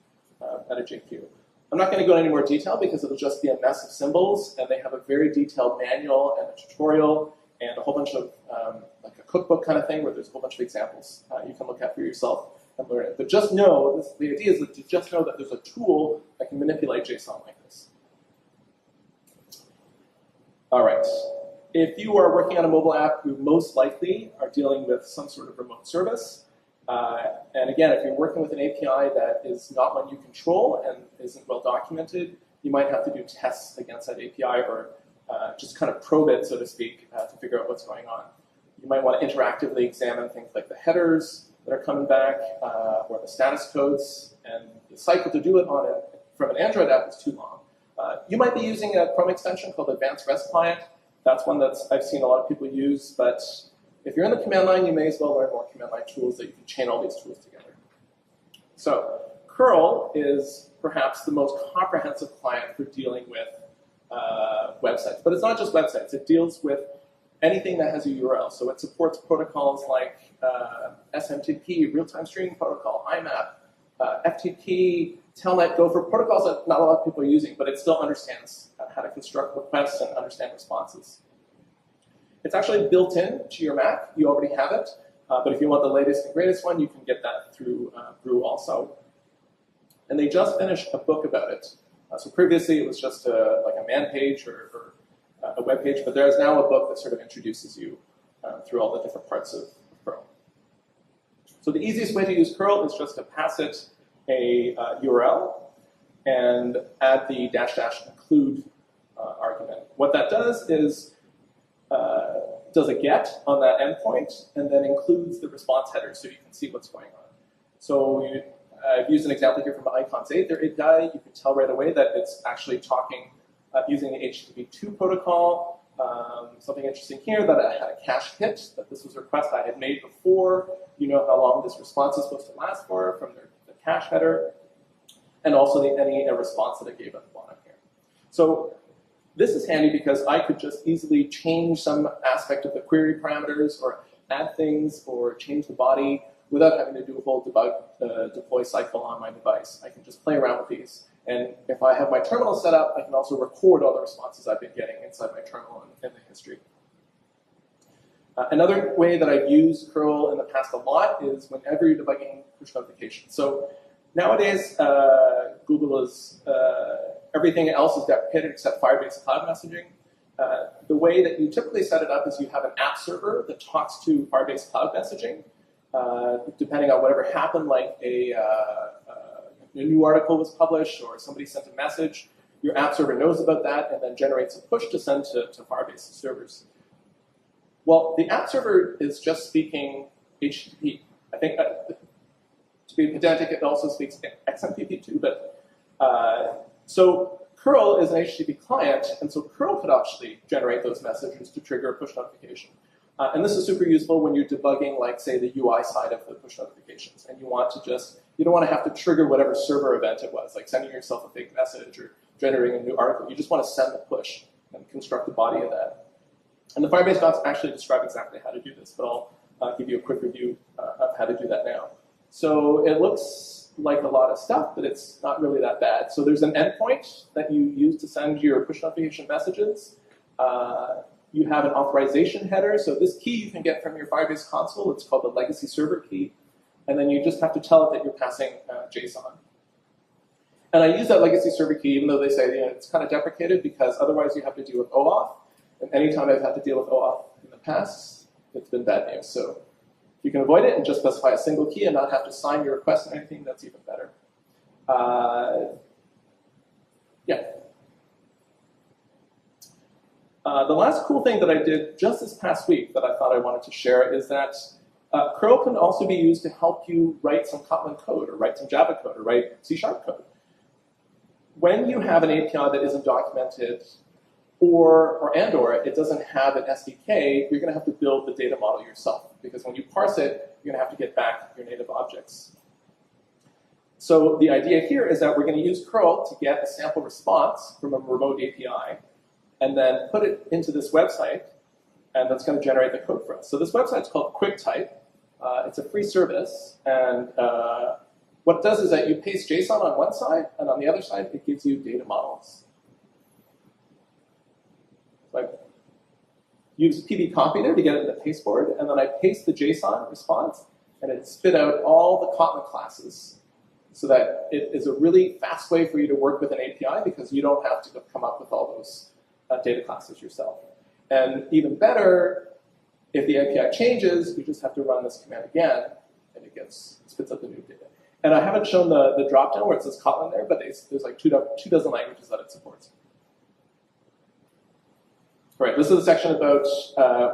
at a JQ. I'm not going to go into any more detail because it'll just be a mess of symbols, and they have a very detailed manual and a tutorial and a whole bunch of, like a cookbook kind of thing where there's a whole bunch of examples you can look at for yourself and learn it. But just know, the idea is to just know that there's a tool that can manipulate JSON like this. All right. If you are working on a mobile app, you most likely are dealing with some sort of remote service. And again, if you're working with an API that is not one you control and isn't well documented, you might have to do tests against that API or just kind of probe it, so to speak, to figure out what's going on. You might want to interactively examine things like the headers that are coming back or the status codes, and the cycle to do it on it from an Android app is too long. You might be using a Chrome extension called Advanced REST Client. That's one that I've seen a lot of people use, but if you're in the command line, you may as well learn more command line tools that you can chain all these tools together. So curl is perhaps the most comprehensive client for dealing with websites. But it's not just websites. It deals with anything that has a URL. So it supports protocols like SMTP, real-time streaming protocol, IMAP, FTP, Telnet, Gopher, protocols that not a lot of people are using, but it still understands how to construct requests and understand responses. It's actually built in to your Mac. You already have it. But if you want the latest and greatest one, you can get that through Brew also. And they just finished a book about it. So previously, it was just like a man page or a web page, but there is now a book that sort of introduces you through all the different parts of curl. So the easiest way to use curl is just to pass it a URL and add the -- include argument. What that does is does a get on that endpoint and then includes the response header so you can see what's going on. So I've used an example here from the Icons 8, their API. You can tell right away that it's actually talking using the HTTP 2 protocol. Something interesting here that I had a cache hit, that this was a request I had made before. You know how long this response is supposed to last for from the cache header, and also any response that I gave at the bottom here. So this is handy because I could just easily change some aspect of the query parameters or add things or change the body without having to do a whole deploy cycle on my device. I can just play around with these. And if I have my terminal set up, I can also record all the responses I've been getting inside my terminal in the history. Another way that I've used curl in the past a lot is whenever you're debugging push notifications. So nowadays, Google is, everything else is deprecated except Firebase cloud messaging. The way that you typically set it up is you have an app server that talks to Firebase cloud messaging. Depending on whatever happened, like a new article was published or somebody sent a message, your app server knows about that and then generates a push to send to Firebase servers. Well, the app server is just speaking HTTP. I think, to be pedantic, it also speaks XMTP too, but so curl is an HTTP client, and so curl could actually generate those messages to trigger a push notification. And this is super useful when you're debugging, like, say, the UI side of the push notifications, and you want to just, you don't want to have to trigger whatever server event it was, like sending yourself a fake message or generating a new article. You just want to send the push and construct the body of that. And the Firebase docs actually describe exactly how to do this, but I'll give you a quick review of how to do that now. So it looks like a lot of stuff, but it's not really that bad. So there's an endpoint that you use to send your push notification messages. You have an authorization header. So this key you can get from your Firebase console. It's called the legacy server key. And then you just have to tell it that you're passing JSON. And I use that legacy server key, even though they say it's kind of deprecated, because otherwise you have to deal with OAuth. And anytime I've had to deal with OAuth in the past, it's been bad news. So if you can avoid it and just specify a single key and not have to sign your request and anything, that's even better. Yeah. The last cool thing that I did just this past week that I thought I wanted to share is that curl can also be used to help you write some Kotlin code, or write some Java code, or write C# code. When you have an API that isn't documented, or it doesn't have an SDK, you're going to have to build the data model yourself, because when you parse it, you're going to have to get back your native objects. So the idea here is that we're going to use curl to get a sample response from a remote API, and then put it into this website, and that's going to generate the code for us. So this website's called QuickType. It's a free service, and what it does is that you paste JSON on one side, and on the other side, it gives you data models. So I use PB copy there to get it in the pasteboard, and then I paste the JSON response, and it spit out all the Kotlin classes, so that it is a really fast way for you to work with an API, because you don't have to come up with all those data classes yourself. And even better, if the API changes, you just have to run this command again, and it spits out the new data. And I haven't shown the dropdown where it says Kotlin there, but there's like two dozen languages that it supports. All right, this is a section about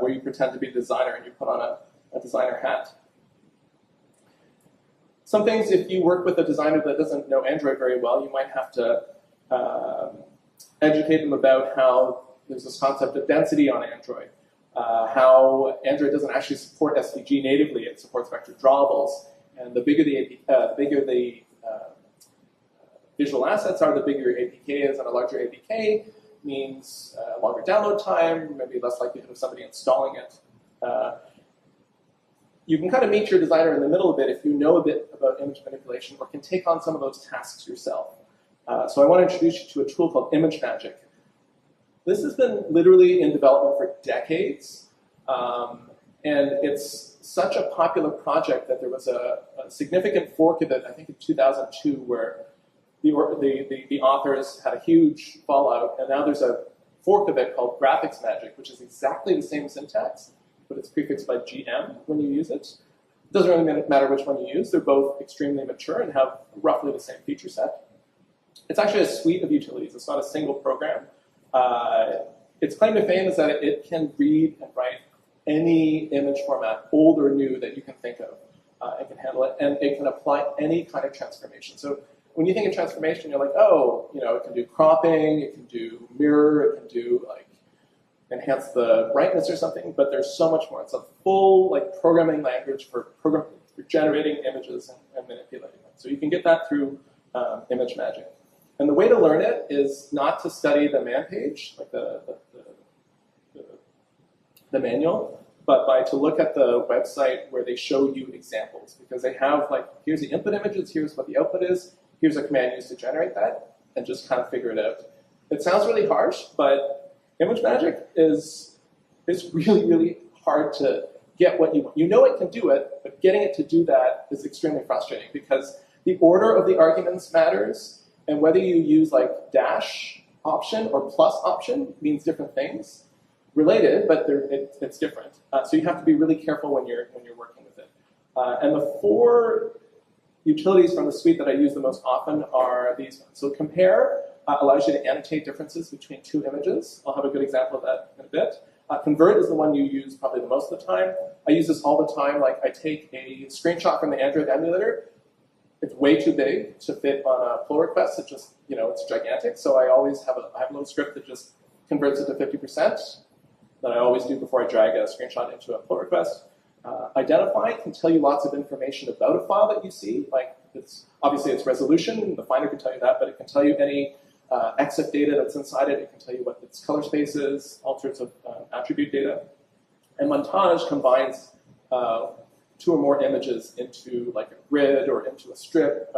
where you pretend to be a designer and you put on a designer hat. Some things, if you work with a designer that doesn't know Android very well, you might have to educate them about how there's this concept of density on Android, how Android doesn't actually support SVG natively, it supports VectorDrawables, and the bigger the visual assets are, the bigger your APK is, and a larger APK means longer download time, maybe less likelihood of somebody installing it. You can kind of meet your designer in the middle a bit if you know a bit about image manipulation or can take on some of those tasks yourself. So I want to introduce you to a tool called IMAGemagick. This has been literally in development for decades, and it's such a popular project that there was a significant fork of it, I think in 2002, where the authors had a huge fallout, and now there's a fork of it called GraphicsMagick, which is exactly the same syntax, but it's prefixed by GM when you use it. It doesn't really matter which one you use. They're both extremely mature and have roughly the same feature set. It's actually a suite of utilities. It's not a single program. Its claim to fame is that it can read and write any image format, old or new, that you can think of. It can handle it, and it can apply any kind of transformation. So when you think of transformation, you're like, oh, it can do cropping, it can do mirror, it can do like enhance the brightness or something, but there's so much more. It's a full programming language for generating images and manipulating them. So you can get that through IMAGemagick. And the way to learn it is not to study the man page, like the manual, but to look at the website where they show you examples, because they have here's the input images, here's what the output is, here's a command used to generate that, and just kind of figure it out. It sounds really harsh, but IMAGemagick is really, really hard to get what you want. You know it can do it, but getting it to do that is extremely frustrating, because the order of the arguments matters, and whether you use dash option or plus option means different things. Related, but it's different. So you have to be really careful when you're working with it. And the four utilities from the suite that I use the most often are these ones. So compare allows you to annotate differences between two images. I'll have a good example of that in a bit. Convert is the one you use probably the most of the time. I use this all the time. I take a screenshot from the Android emulator, it's way too big to fit on a pull request. It just, it's gigantic. So I always have a little script that just converts it to 50% that I always do before I drag a screenshot into a pull request. Identify can tell you lots of information about a file that you see. Like obviously it's resolution. The Finder can tell you that, but it can tell you any EXIF data that's inside it. It can tell you what its color space is, all sorts of attribute data. And montage combines 2 or more images into like a grid or into a strip,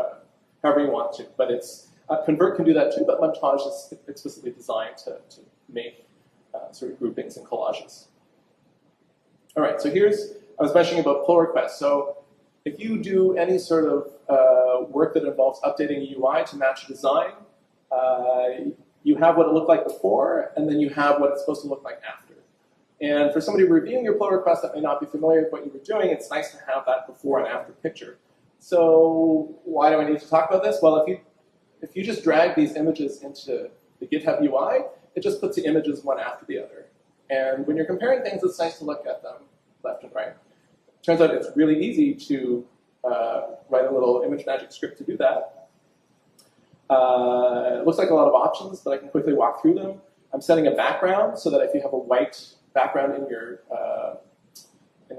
however you want to. But Convert can do that too, but montage is explicitly designed to make sort of groupings and collages. All right, so I was mentioning about pull requests. So if you do any sort of work that involves updating a UI to match a design, you have what it looked like before, and then you have what it's supposed to look like after. And for somebody reviewing your pull request that may not be familiar with what you were doing, it's nice to have that before and after picture. So why do I need to talk about this? Well, if you just drag these images into the GitHub UI, it just puts the images one after the other. And when you're comparing things, it's nice to look at them left and right. Turns out it's really easy to write a little ImageMagick script to do that. It looks like a lot of options, but I can quickly walk through them. I'm setting a background so that if you have a white background in your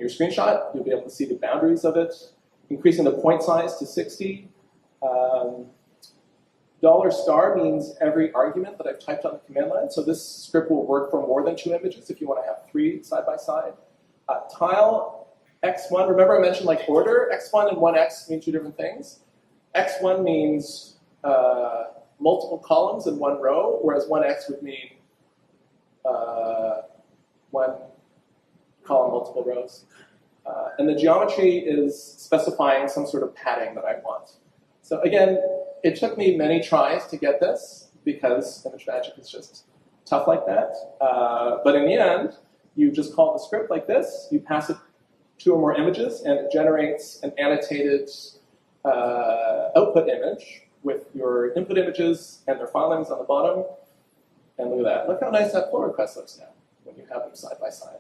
screenshot, you'll be able to see the boundaries of it. Increasing the point size to 60. $$ means every argument that I've typed on the command line. So this script will work for more than 2 images if you want to have 3 side by side. Tile x1, remember I mentioned like order? X1 and 1x mean 2 different things. X1 means multiple columns in 1 row, whereas 1x would mean 1 column, multiple rows. And the geometry is specifying some sort of padding that I want. So again, it took me many tries to get this because ImageMagick is just tough like that. But in the end, you just call the script like this, you pass it 2 or more images, and it generates an annotated output image with your input images and their file names on the bottom. And look at that. Look how nice that pull request looks now when you have them side by side.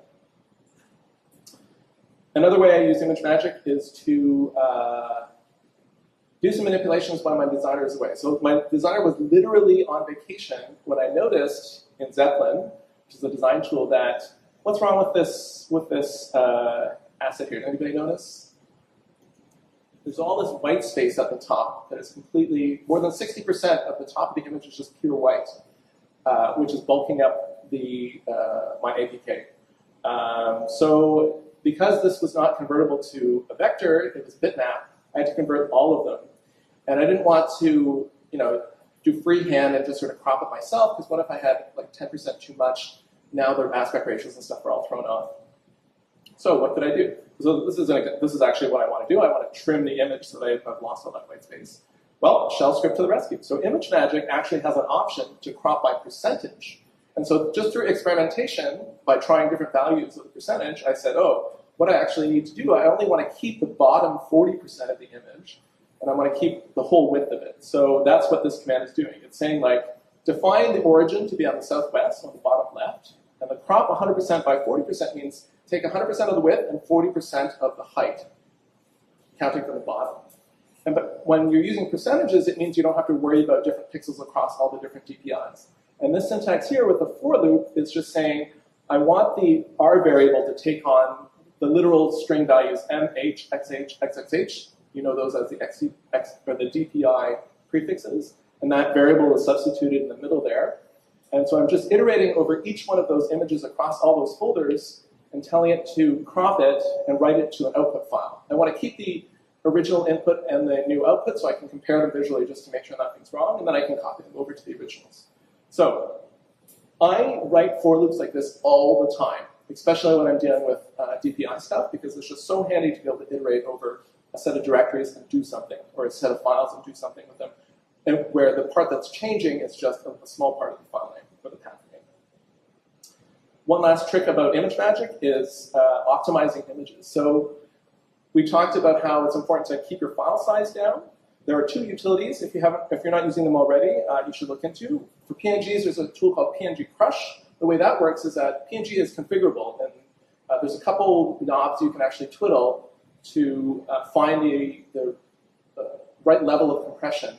Another way I use ImageMagick is to do some manipulations while my designer is away. So my designer was literally on vacation when I noticed in Zeppelin, which is a design tool, that what's wrong with this asset here? Did anybody notice? There's all this white space at the top that is completely, more than 60% of the top of the image is just pure white, which is bulking up my APK. So because this was not convertible to a vector, it was bitmap, I had to convert all of them. And I didn't want to, do freehand and just sort of crop it myself, because what if I had like 10% too much? Now the aspect ratios and stuff are all thrown off. So what did I do? So this is actually what I want to do. I want to trim the image so that I've lost all that white space. Well, shell script to the rescue. So ImageMagick actually has an option to crop by percentage. And so just through experimentation, by trying different values of the percentage, I said, oh, what I actually need to do, I only want to keep the bottom 40% of the image, and I want to keep the whole width of it. So that's what this command is doing. It's saying, like, define the origin to be on the southwest, on the bottom left, and the crop 100% by 40% means take 100% of the width and 40% of the height, counting from the bottom. But when you're using percentages, it means you don't have to worry about different pixels across all the different DPIs. And this syntax here with the for loop is just saying, I want the R variable to take on the literal string values MH, XH, XXH. You know those as the the DPI prefixes. And that variable is substituted in the middle there. And so I'm just iterating over each one of those images across all those folders and telling it to crop it and write it to an output file. I want to keep the original input and the new output so I can compare them visually just to make sure nothing's wrong, and then I can copy them over to the originals. So I write for loops like this all the time, especially when I'm dealing with DPI stuff, because it's just so handy to be able to iterate over a set of directories and do something, or a set of files and do something with them, and where the part that's changing is just a small part of the file name or the path name. One last trick about ImageMagick is optimizing images. So we talked about how it's important to keep your file size down. There are 2 utilities, if you're not using them already, you should look into. For PNGs, there's a tool called PNG Crush. The way that works is that PNG is configurable, and there's a couple knobs you can actually twiddle to find the right level of compression,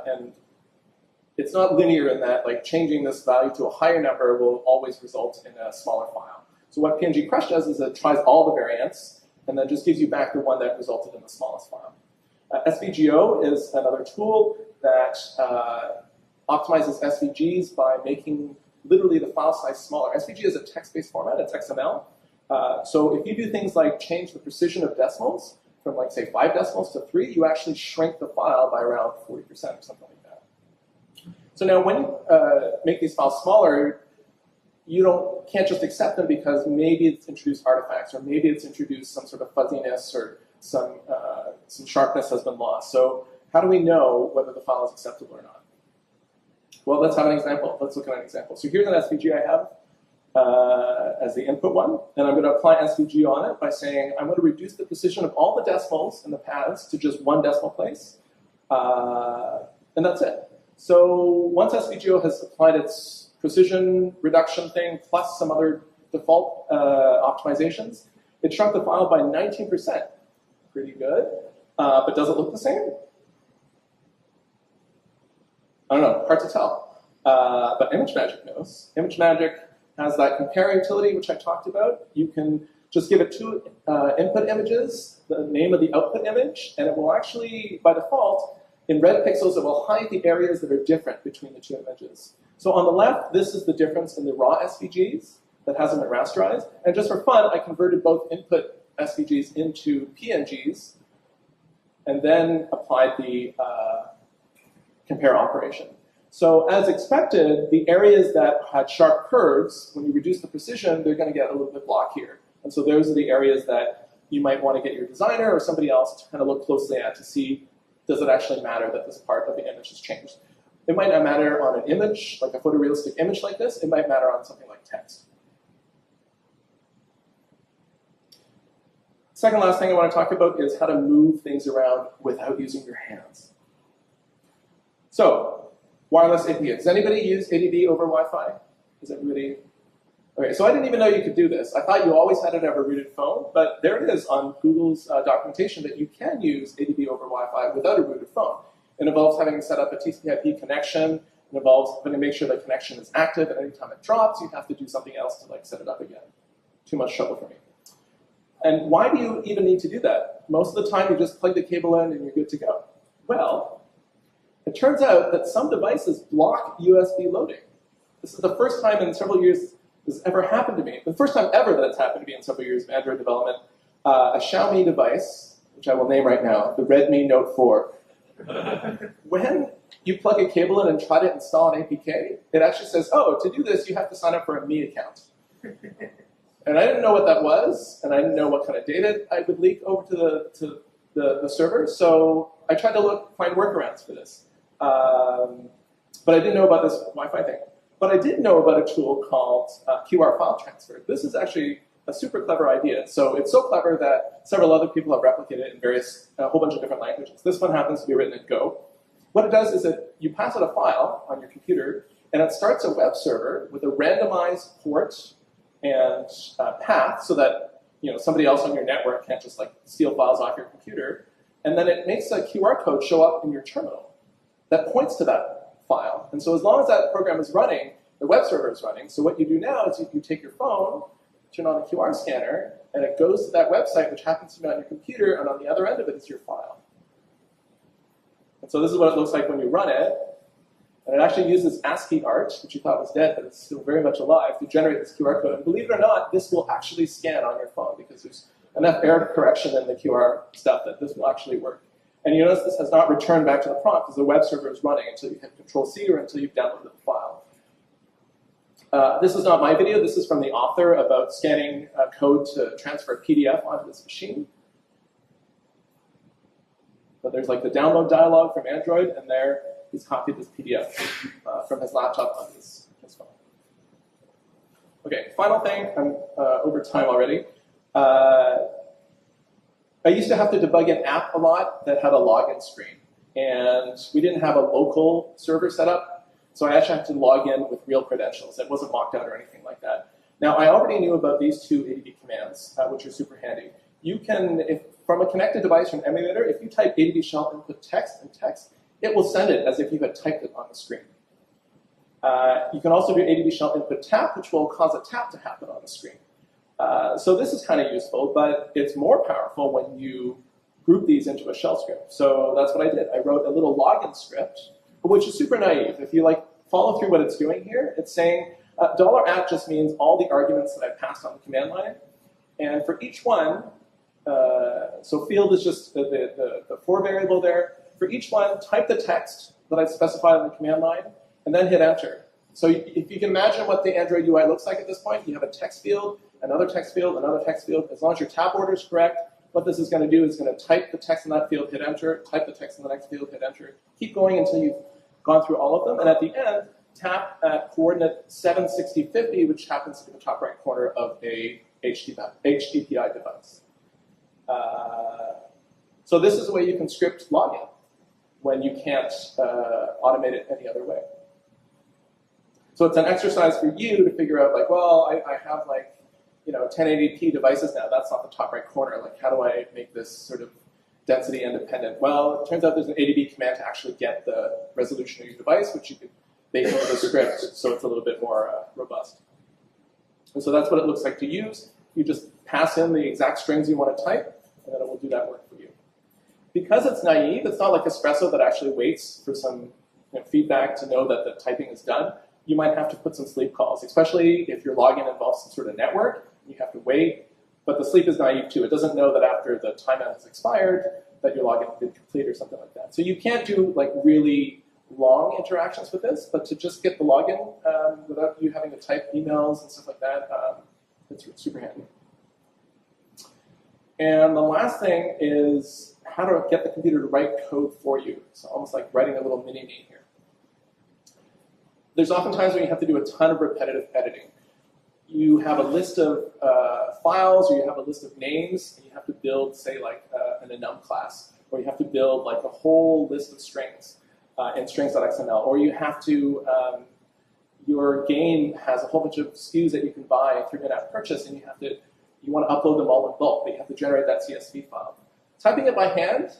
and it's not linear in that like changing this value to a higher number will always result in a smaller file. So what PNG Crush does is it tries all the variants and then just gives you back the one that resulted in the smallest file. SVGO is another tool that optimizes SVGs by making literally the file size smaller. SVG is a text-based format, it's XML. So if you do things like change the precision of decimals from like say 5 decimals to 3, you actually shrink the file by around 40% or something like that. So now when you make these files smaller, you can't just accept them because maybe it's introduced artifacts or maybe it's introduced some sort of fuzziness or some sharpness has been lost. So how do we know whether the file is acceptable or not? Well, let's have an example. Let's look at an example. So here's an SVG I have as the input one, and I'm going to apply SVG on it by saying I'm going to reduce the precision of all the decimals in the paths to just 1 decimal place, and that's it. So once SVGO has applied its precision reduction thing plus some other default optimizations, it shrunk the file by 19%. Pretty good, but does it look the same? I don't know, hard to tell. But ImageMagick knows. ImageMagick has that compare utility, which I talked about. You can just give it 2 input images, the name of the output image, and it will actually, by default, in red pixels, it will hide the areas that are different between the 2 images. So on the left, this is the difference in the raw SVGs that hasn't been rasterized. And just for fun, I converted both input SVGs into PNGs and then applied the compare operation. So as expected, the areas that had sharp curves, when you reduce the precision, they're going to get a little bit blockier. And so those are the areas that you might want to get your designer or somebody else to kind of look closely at to see, does it actually matter that this part of the image has changed? It might not matter on an image, like a photorealistic image like this. It might matter on something like text. Second last thing I want to talk about is how to move things around without using your hands. So, wireless APKs. Does anybody use ADB over Wi-Fi? Is everybody? Okay, so I didn't even know you could do this. I thought you always had to have a rooted phone, but there it is on Google's documentation that you can use ADB over Wi-Fi without a rooted phone. It involves having set up a TCP/IP connection. It involves having to make sure the connection is active, and anytime it drops, you have to do something else to like set it up again. Too much trouble for me. And why do you even need to do that? Most of the time, you just plug the cable in and you're good to go. Well, it turns out that some devices block USB loading. This is the first time in several years this has ever happened to me. The first time ever that it's happened to me in several years of Android development. A Xiaomi device, which I will name right now, the Redmi Note 4. When you plug a cable in and try to install an APK, it actually says, oh, to do this, you have to sign up for a Me account. And I didn't know what that was, and I didn't know what kind of data I would leak over to the server, so I tried to find workarounds for this. But I didn't know about this Wi-Fi thing. But I did know about a tool called QR file transfer. This is actually a super clever idea. So it's so clever that several other people have replicated it in a whole bunch of different languages. This one happens to be written in Go. What it does is that you pass out a file on your computer, and it starts a web server with a randomized port and path so that somebody else on your network can't just like steal files off your computer. And then it makes a QR code show up in your terminal that points to that file. And so as long as that program is running, the web server is running. So what you do now is you take your phone, turn on a QR scanner, and it goes to that website, which happens to be on your computer, and on the other end of it is your file. And so this is what it looks like when you run it. And it actually uses ASCII art, which you thought was dead, but it's still very much alive, to generate this QR code. And believe it or not, this will actually scan on your phone because there's enough error correction in the QR stuff that this will actually work. And you notice this has not returned back to the prompt because the web server is running until you hit Control-C or until you've downloaded the file. This is not my video. This is from the author about scanning code to transfer a PDF onto this machine. But there's like the download dialog from Android, and there he's copied this PDF from his laptop onto his phone. Okay, final thing. I'm over time already. I used to have to debug an app a lot that had a login screen. And we didn't have a local server set up, so I actually had to log in with real credentials. It wasn't mocked out or anything like that. Now, I already knew about these 2 ADB commands, which are super handy. You can, from a connected device or an emulator, if you type ADB shell input text and text, it will send it as if you had typed it on the screen. You can also do ADB shell input tap, which will cause a tap to happen on the screen. So this is kind of useful, but it's more powerful when you group these into a shell script. So that's what I did. I wrote a little login script, which is super naive. If you follow through what it's doing here, it's saying $@ just means all the arguments that I passed on the command line. And for each one, so field is just the for variable there. For each one, type the text that I've specified on the command line, and then hit enter. So if you can imagine what the Android UI looks like at this point, you have a text field, another text field, another text field. As long as your tab order is correct, what this is going to do is going to type the text in that field, hit enter, type the text in the next field, hit enter. Keep going until you've gone through all of them. And at the end, tap at coordinate 76050, which happens to be the top right corner of a HDPI device. So this is the way you can script login when you can't automate it any other way. So it's an exercise for you to figure out, well, I have 1080p devices now. That's not the top right corner. How do I make this sort of density independent? Well, it turns out there's an ADB command to actually get the resolution of your device, which you can bake into the script, so it's a little bit more robust. And so that's what it looks like to use. You just pass in the exact strings you want to type, and then it will do that work for you. Because it's naive, it's not like Espresso that actually waits for some feedback to know that the typing is done. You might have to put some sleep calls, especially if your login involves some sort of network. You have to wait, but the sleep is naive too. It doesn't know that after the timeout has expired that your login has been complete or something like that. So you can't do really long interactions with this, but to just get the login without you having to type emails and stuff like that, it's super handy. And the last thing is how to get the computer to write code for you. So almost like writing a little mini-me here. There's often times when you have to do a ton of repetitive editing. You have a list of files, or you have a list of names, and you have to build, say, an enum class, or you have to build a whole list of strings in strings.xml, or you have to, your game has a whole bunch of SKUs that you can buy through in-app purchase, and you want to upload them all in bulk, but you have to generate that CSV file. Typing it by hand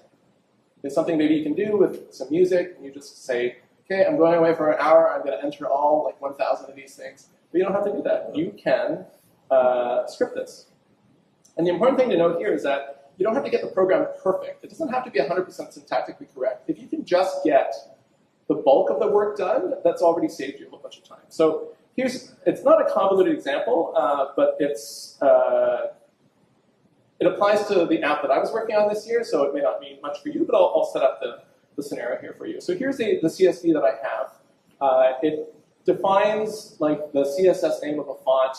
is something maybe you can do with some music, and you just say, okay, I'm going away for an hour, I'm going to enter all 1,000 of these things. But you don't have to do that. You can script this. And the important thing to note here is that you don't have to get the program perfect. It doesn't have to be 100% syntactically correct. If you can just get the bulk of the work done, that's already saved you a whole bunch of time. So it's not a convoluted example, but it applies to the app that I was working on this year, so it may not mean much for you, but I'll set up the scenario here for you. So here's the CSV that I have. It defines the CSS name of a font,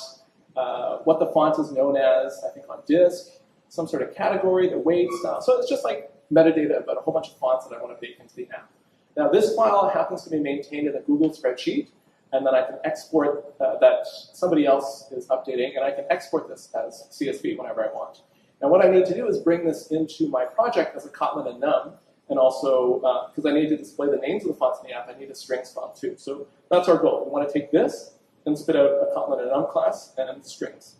what the font is known as, I think on disk, some sort of category, the weight style. So it's just metadata about a whole bunch of fonts that I want to bake into the app. Now this file happens to be maintained in a Google spreadsheet, and then I can export that somebody else is updating, and I can export this as CSV whenever I want. Now what I need to do is bring this into my project as a Kotlin enum, and also, because I need to display the names of the fonts in the app, I need a strings file too. So that's our goal. We want to take this and spit out a Kotlin enum class and strings.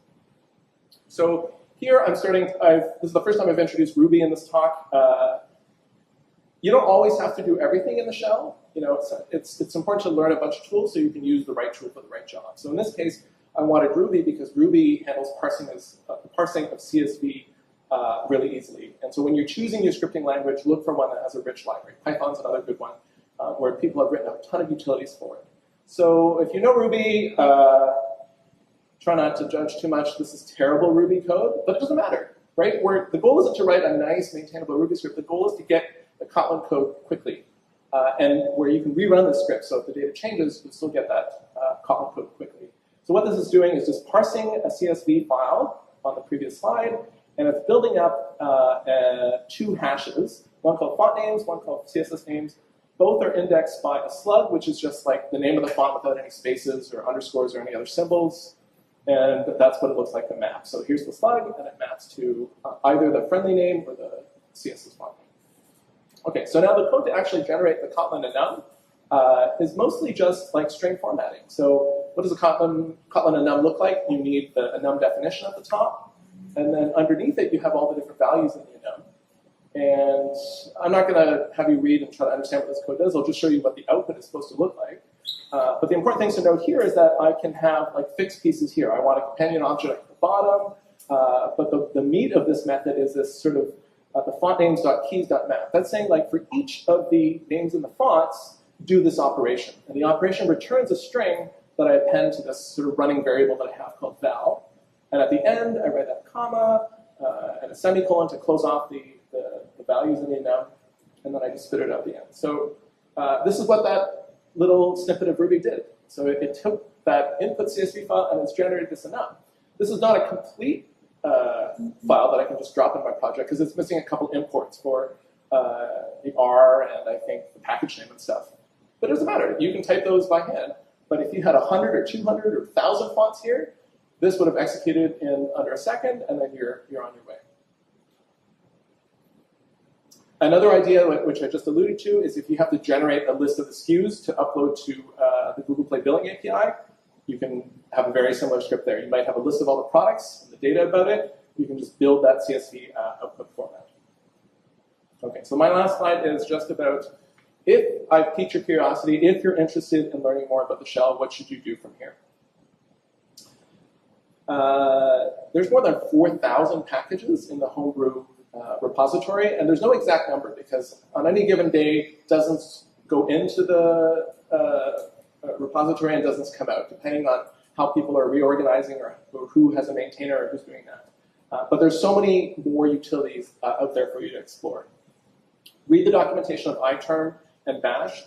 So here I'm starting, this is the first time I've introduced Ruby in this talk. You don't always have to do everything in the shell. It's important to learn a bunch of tools so you can use the right tool for the right job. So in this case, I wanted Ruby because Ruby handles parsing of CSV really easily. And so when you're choosing your scripting language, look for one that has a rich library. Python's another good one where people have written a ton of utilities for it. So if you know Ruby, try not to judge too much. This is terrible Ruby code, but it doesn't matter, right? The goal isn't to write a nice, maintainable Ruby script. The goal is to get the Kotlin code quickly, and where you can rerun the script. So if the data changes, you'll still get that Kotlin code quickly. So what this is doing is just parsing a CSV file on the previous slide, and it's building up 2 hashes, one called font names, one called CSS names. Both are indexed by a slug, which is just the name of the font without any spaces or underscores or any other symbols. And that's what it looks like to map. So here's the slug, and it maps to either the friendly name or the CSS font name. Okay, so now the code to actually generate the Kotlin enum is mostly just string formatting. So what does a Kotlin enum look like? You need the enum definition at the top. And then underneath it, you have all the different values in the enum. And I'm not going to have you read and try to understand what this code does. I'll just show you what the output is supposed to look like. But the important things to note here is that I can have like fixed pieces here. I want a companion object at the bottom. But the meat of this method is this sort of the font names.keys.map. That's saying like for each of the names in the fonts, do this operation. And the operation returns a string that I append to this sort of running variable that I have called val. And at the end, I write a comma and a semicolon to close off the values in the enum, and then I just spit it out at the end. So this is what that little snippet of Ruby did. So it took that input CSV file and it's generated this enum. This is not a complete file that I can just drop in my project because it's missing a couple imports for the R and I think the package name and stuff. But it doesn't matter. You can type those by hand. But if you had 100 or 200 or 1,000 fonts here, this would have executed in under a second, and then you're on your way. Another idea, which I just alluded to, is if you have to generate a list of the SKUs to upload to the Google Play Billing API, you can have a very similar script there. You might have a list of all the products and the data about it. You can just build that CSV output format. Okay, so my last slide is just about if I've piqued your curiosity, if you're interested in learning more about the shell, what should you do from here? There's more than 4,000 packages in the Homebrew repository, and there's no exact number because on any given day, dozens go into the repository and dozens come out, depending on how people are reorganizing or who has a maintainer or who's doing that. But there's so many more utilities out there for you to explore. Read the documentation of iTerm and Bash.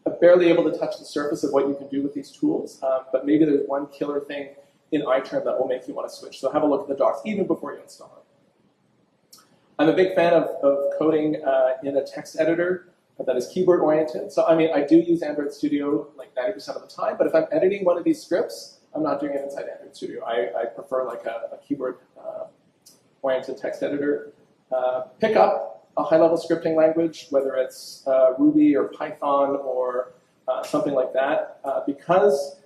I'm barely able to touch the surface of what you can do with these tools, but maybe there's one killer thing in iTerm that will make you want to switch. So have a look at the docs even before you install it. I'm a big fan of coding in a text editor that is keyboard oriented. So I mean, I do use Android Studio like 90% of the time, but if I'm editing one of these scripts, I'm not doing it inside Android Studio. I prefer like a keyboard oriented text editor. Pick up a high-level scripting language, whether it's Ruby or Python or something like that, because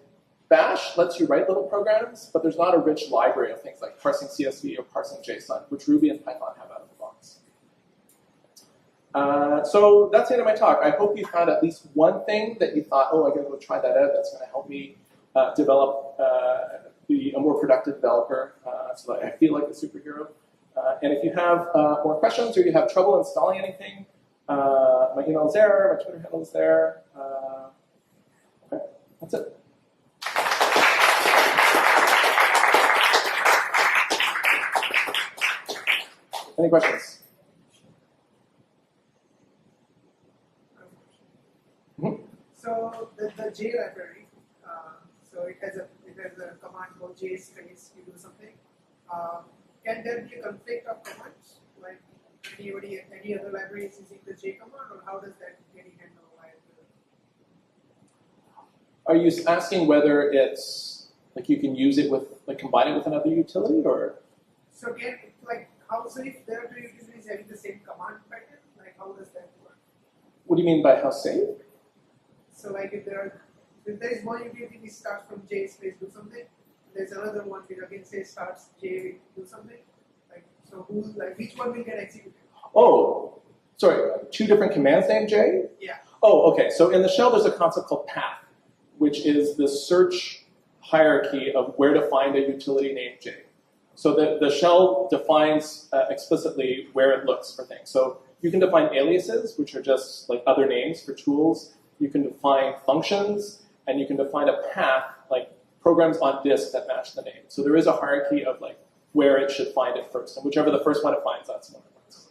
Bash lets you write little programs, but there's not a rich library of things like parsing CSV or parsing JSON, which Ruby and Python have out of the box. So that's the end of my talk. I hope you found at least one thing that you thought, oh, I gotta go try that out. That's going to help me develop, be a more productive developer, so that I feel like a superhero. And if you have more questions or you have trouble installing anything, my email is there, my Twitter handle is there. Okay, that's it. Any questions? Mm-hmm.
So the J library, so it has a command called J space to do something. Can there be a conflict of commands? Like any other library is using the J command, or how does that get handled?
Are you asking whether it's like you can use it with like combine it with another utility, or?
So again, like how so if there are two utilities having the same command pattern, like how does that work?
What do you mean by how safe?
So like if there is one utility which starts from J space do something, there's another one which again says starts J do something. Like so which one will get executed?
Oh, sorry, two different commands named J?
Yeah.
Oh, okay. So in the shell there's a concept called path, which is the search hierarchy of where to find a utility named J. So the shell defines explicitly where it looks for things. So you can define aliases, which are just like other names for tools. You can define functions, and you can define a path, like programs on disk that match the name. So there is a hierarchy of like where it should find it first, and whichever the first one it finds, that's one it finds.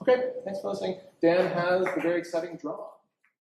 Okay, thanks for listening. Dan has the very exciting draw.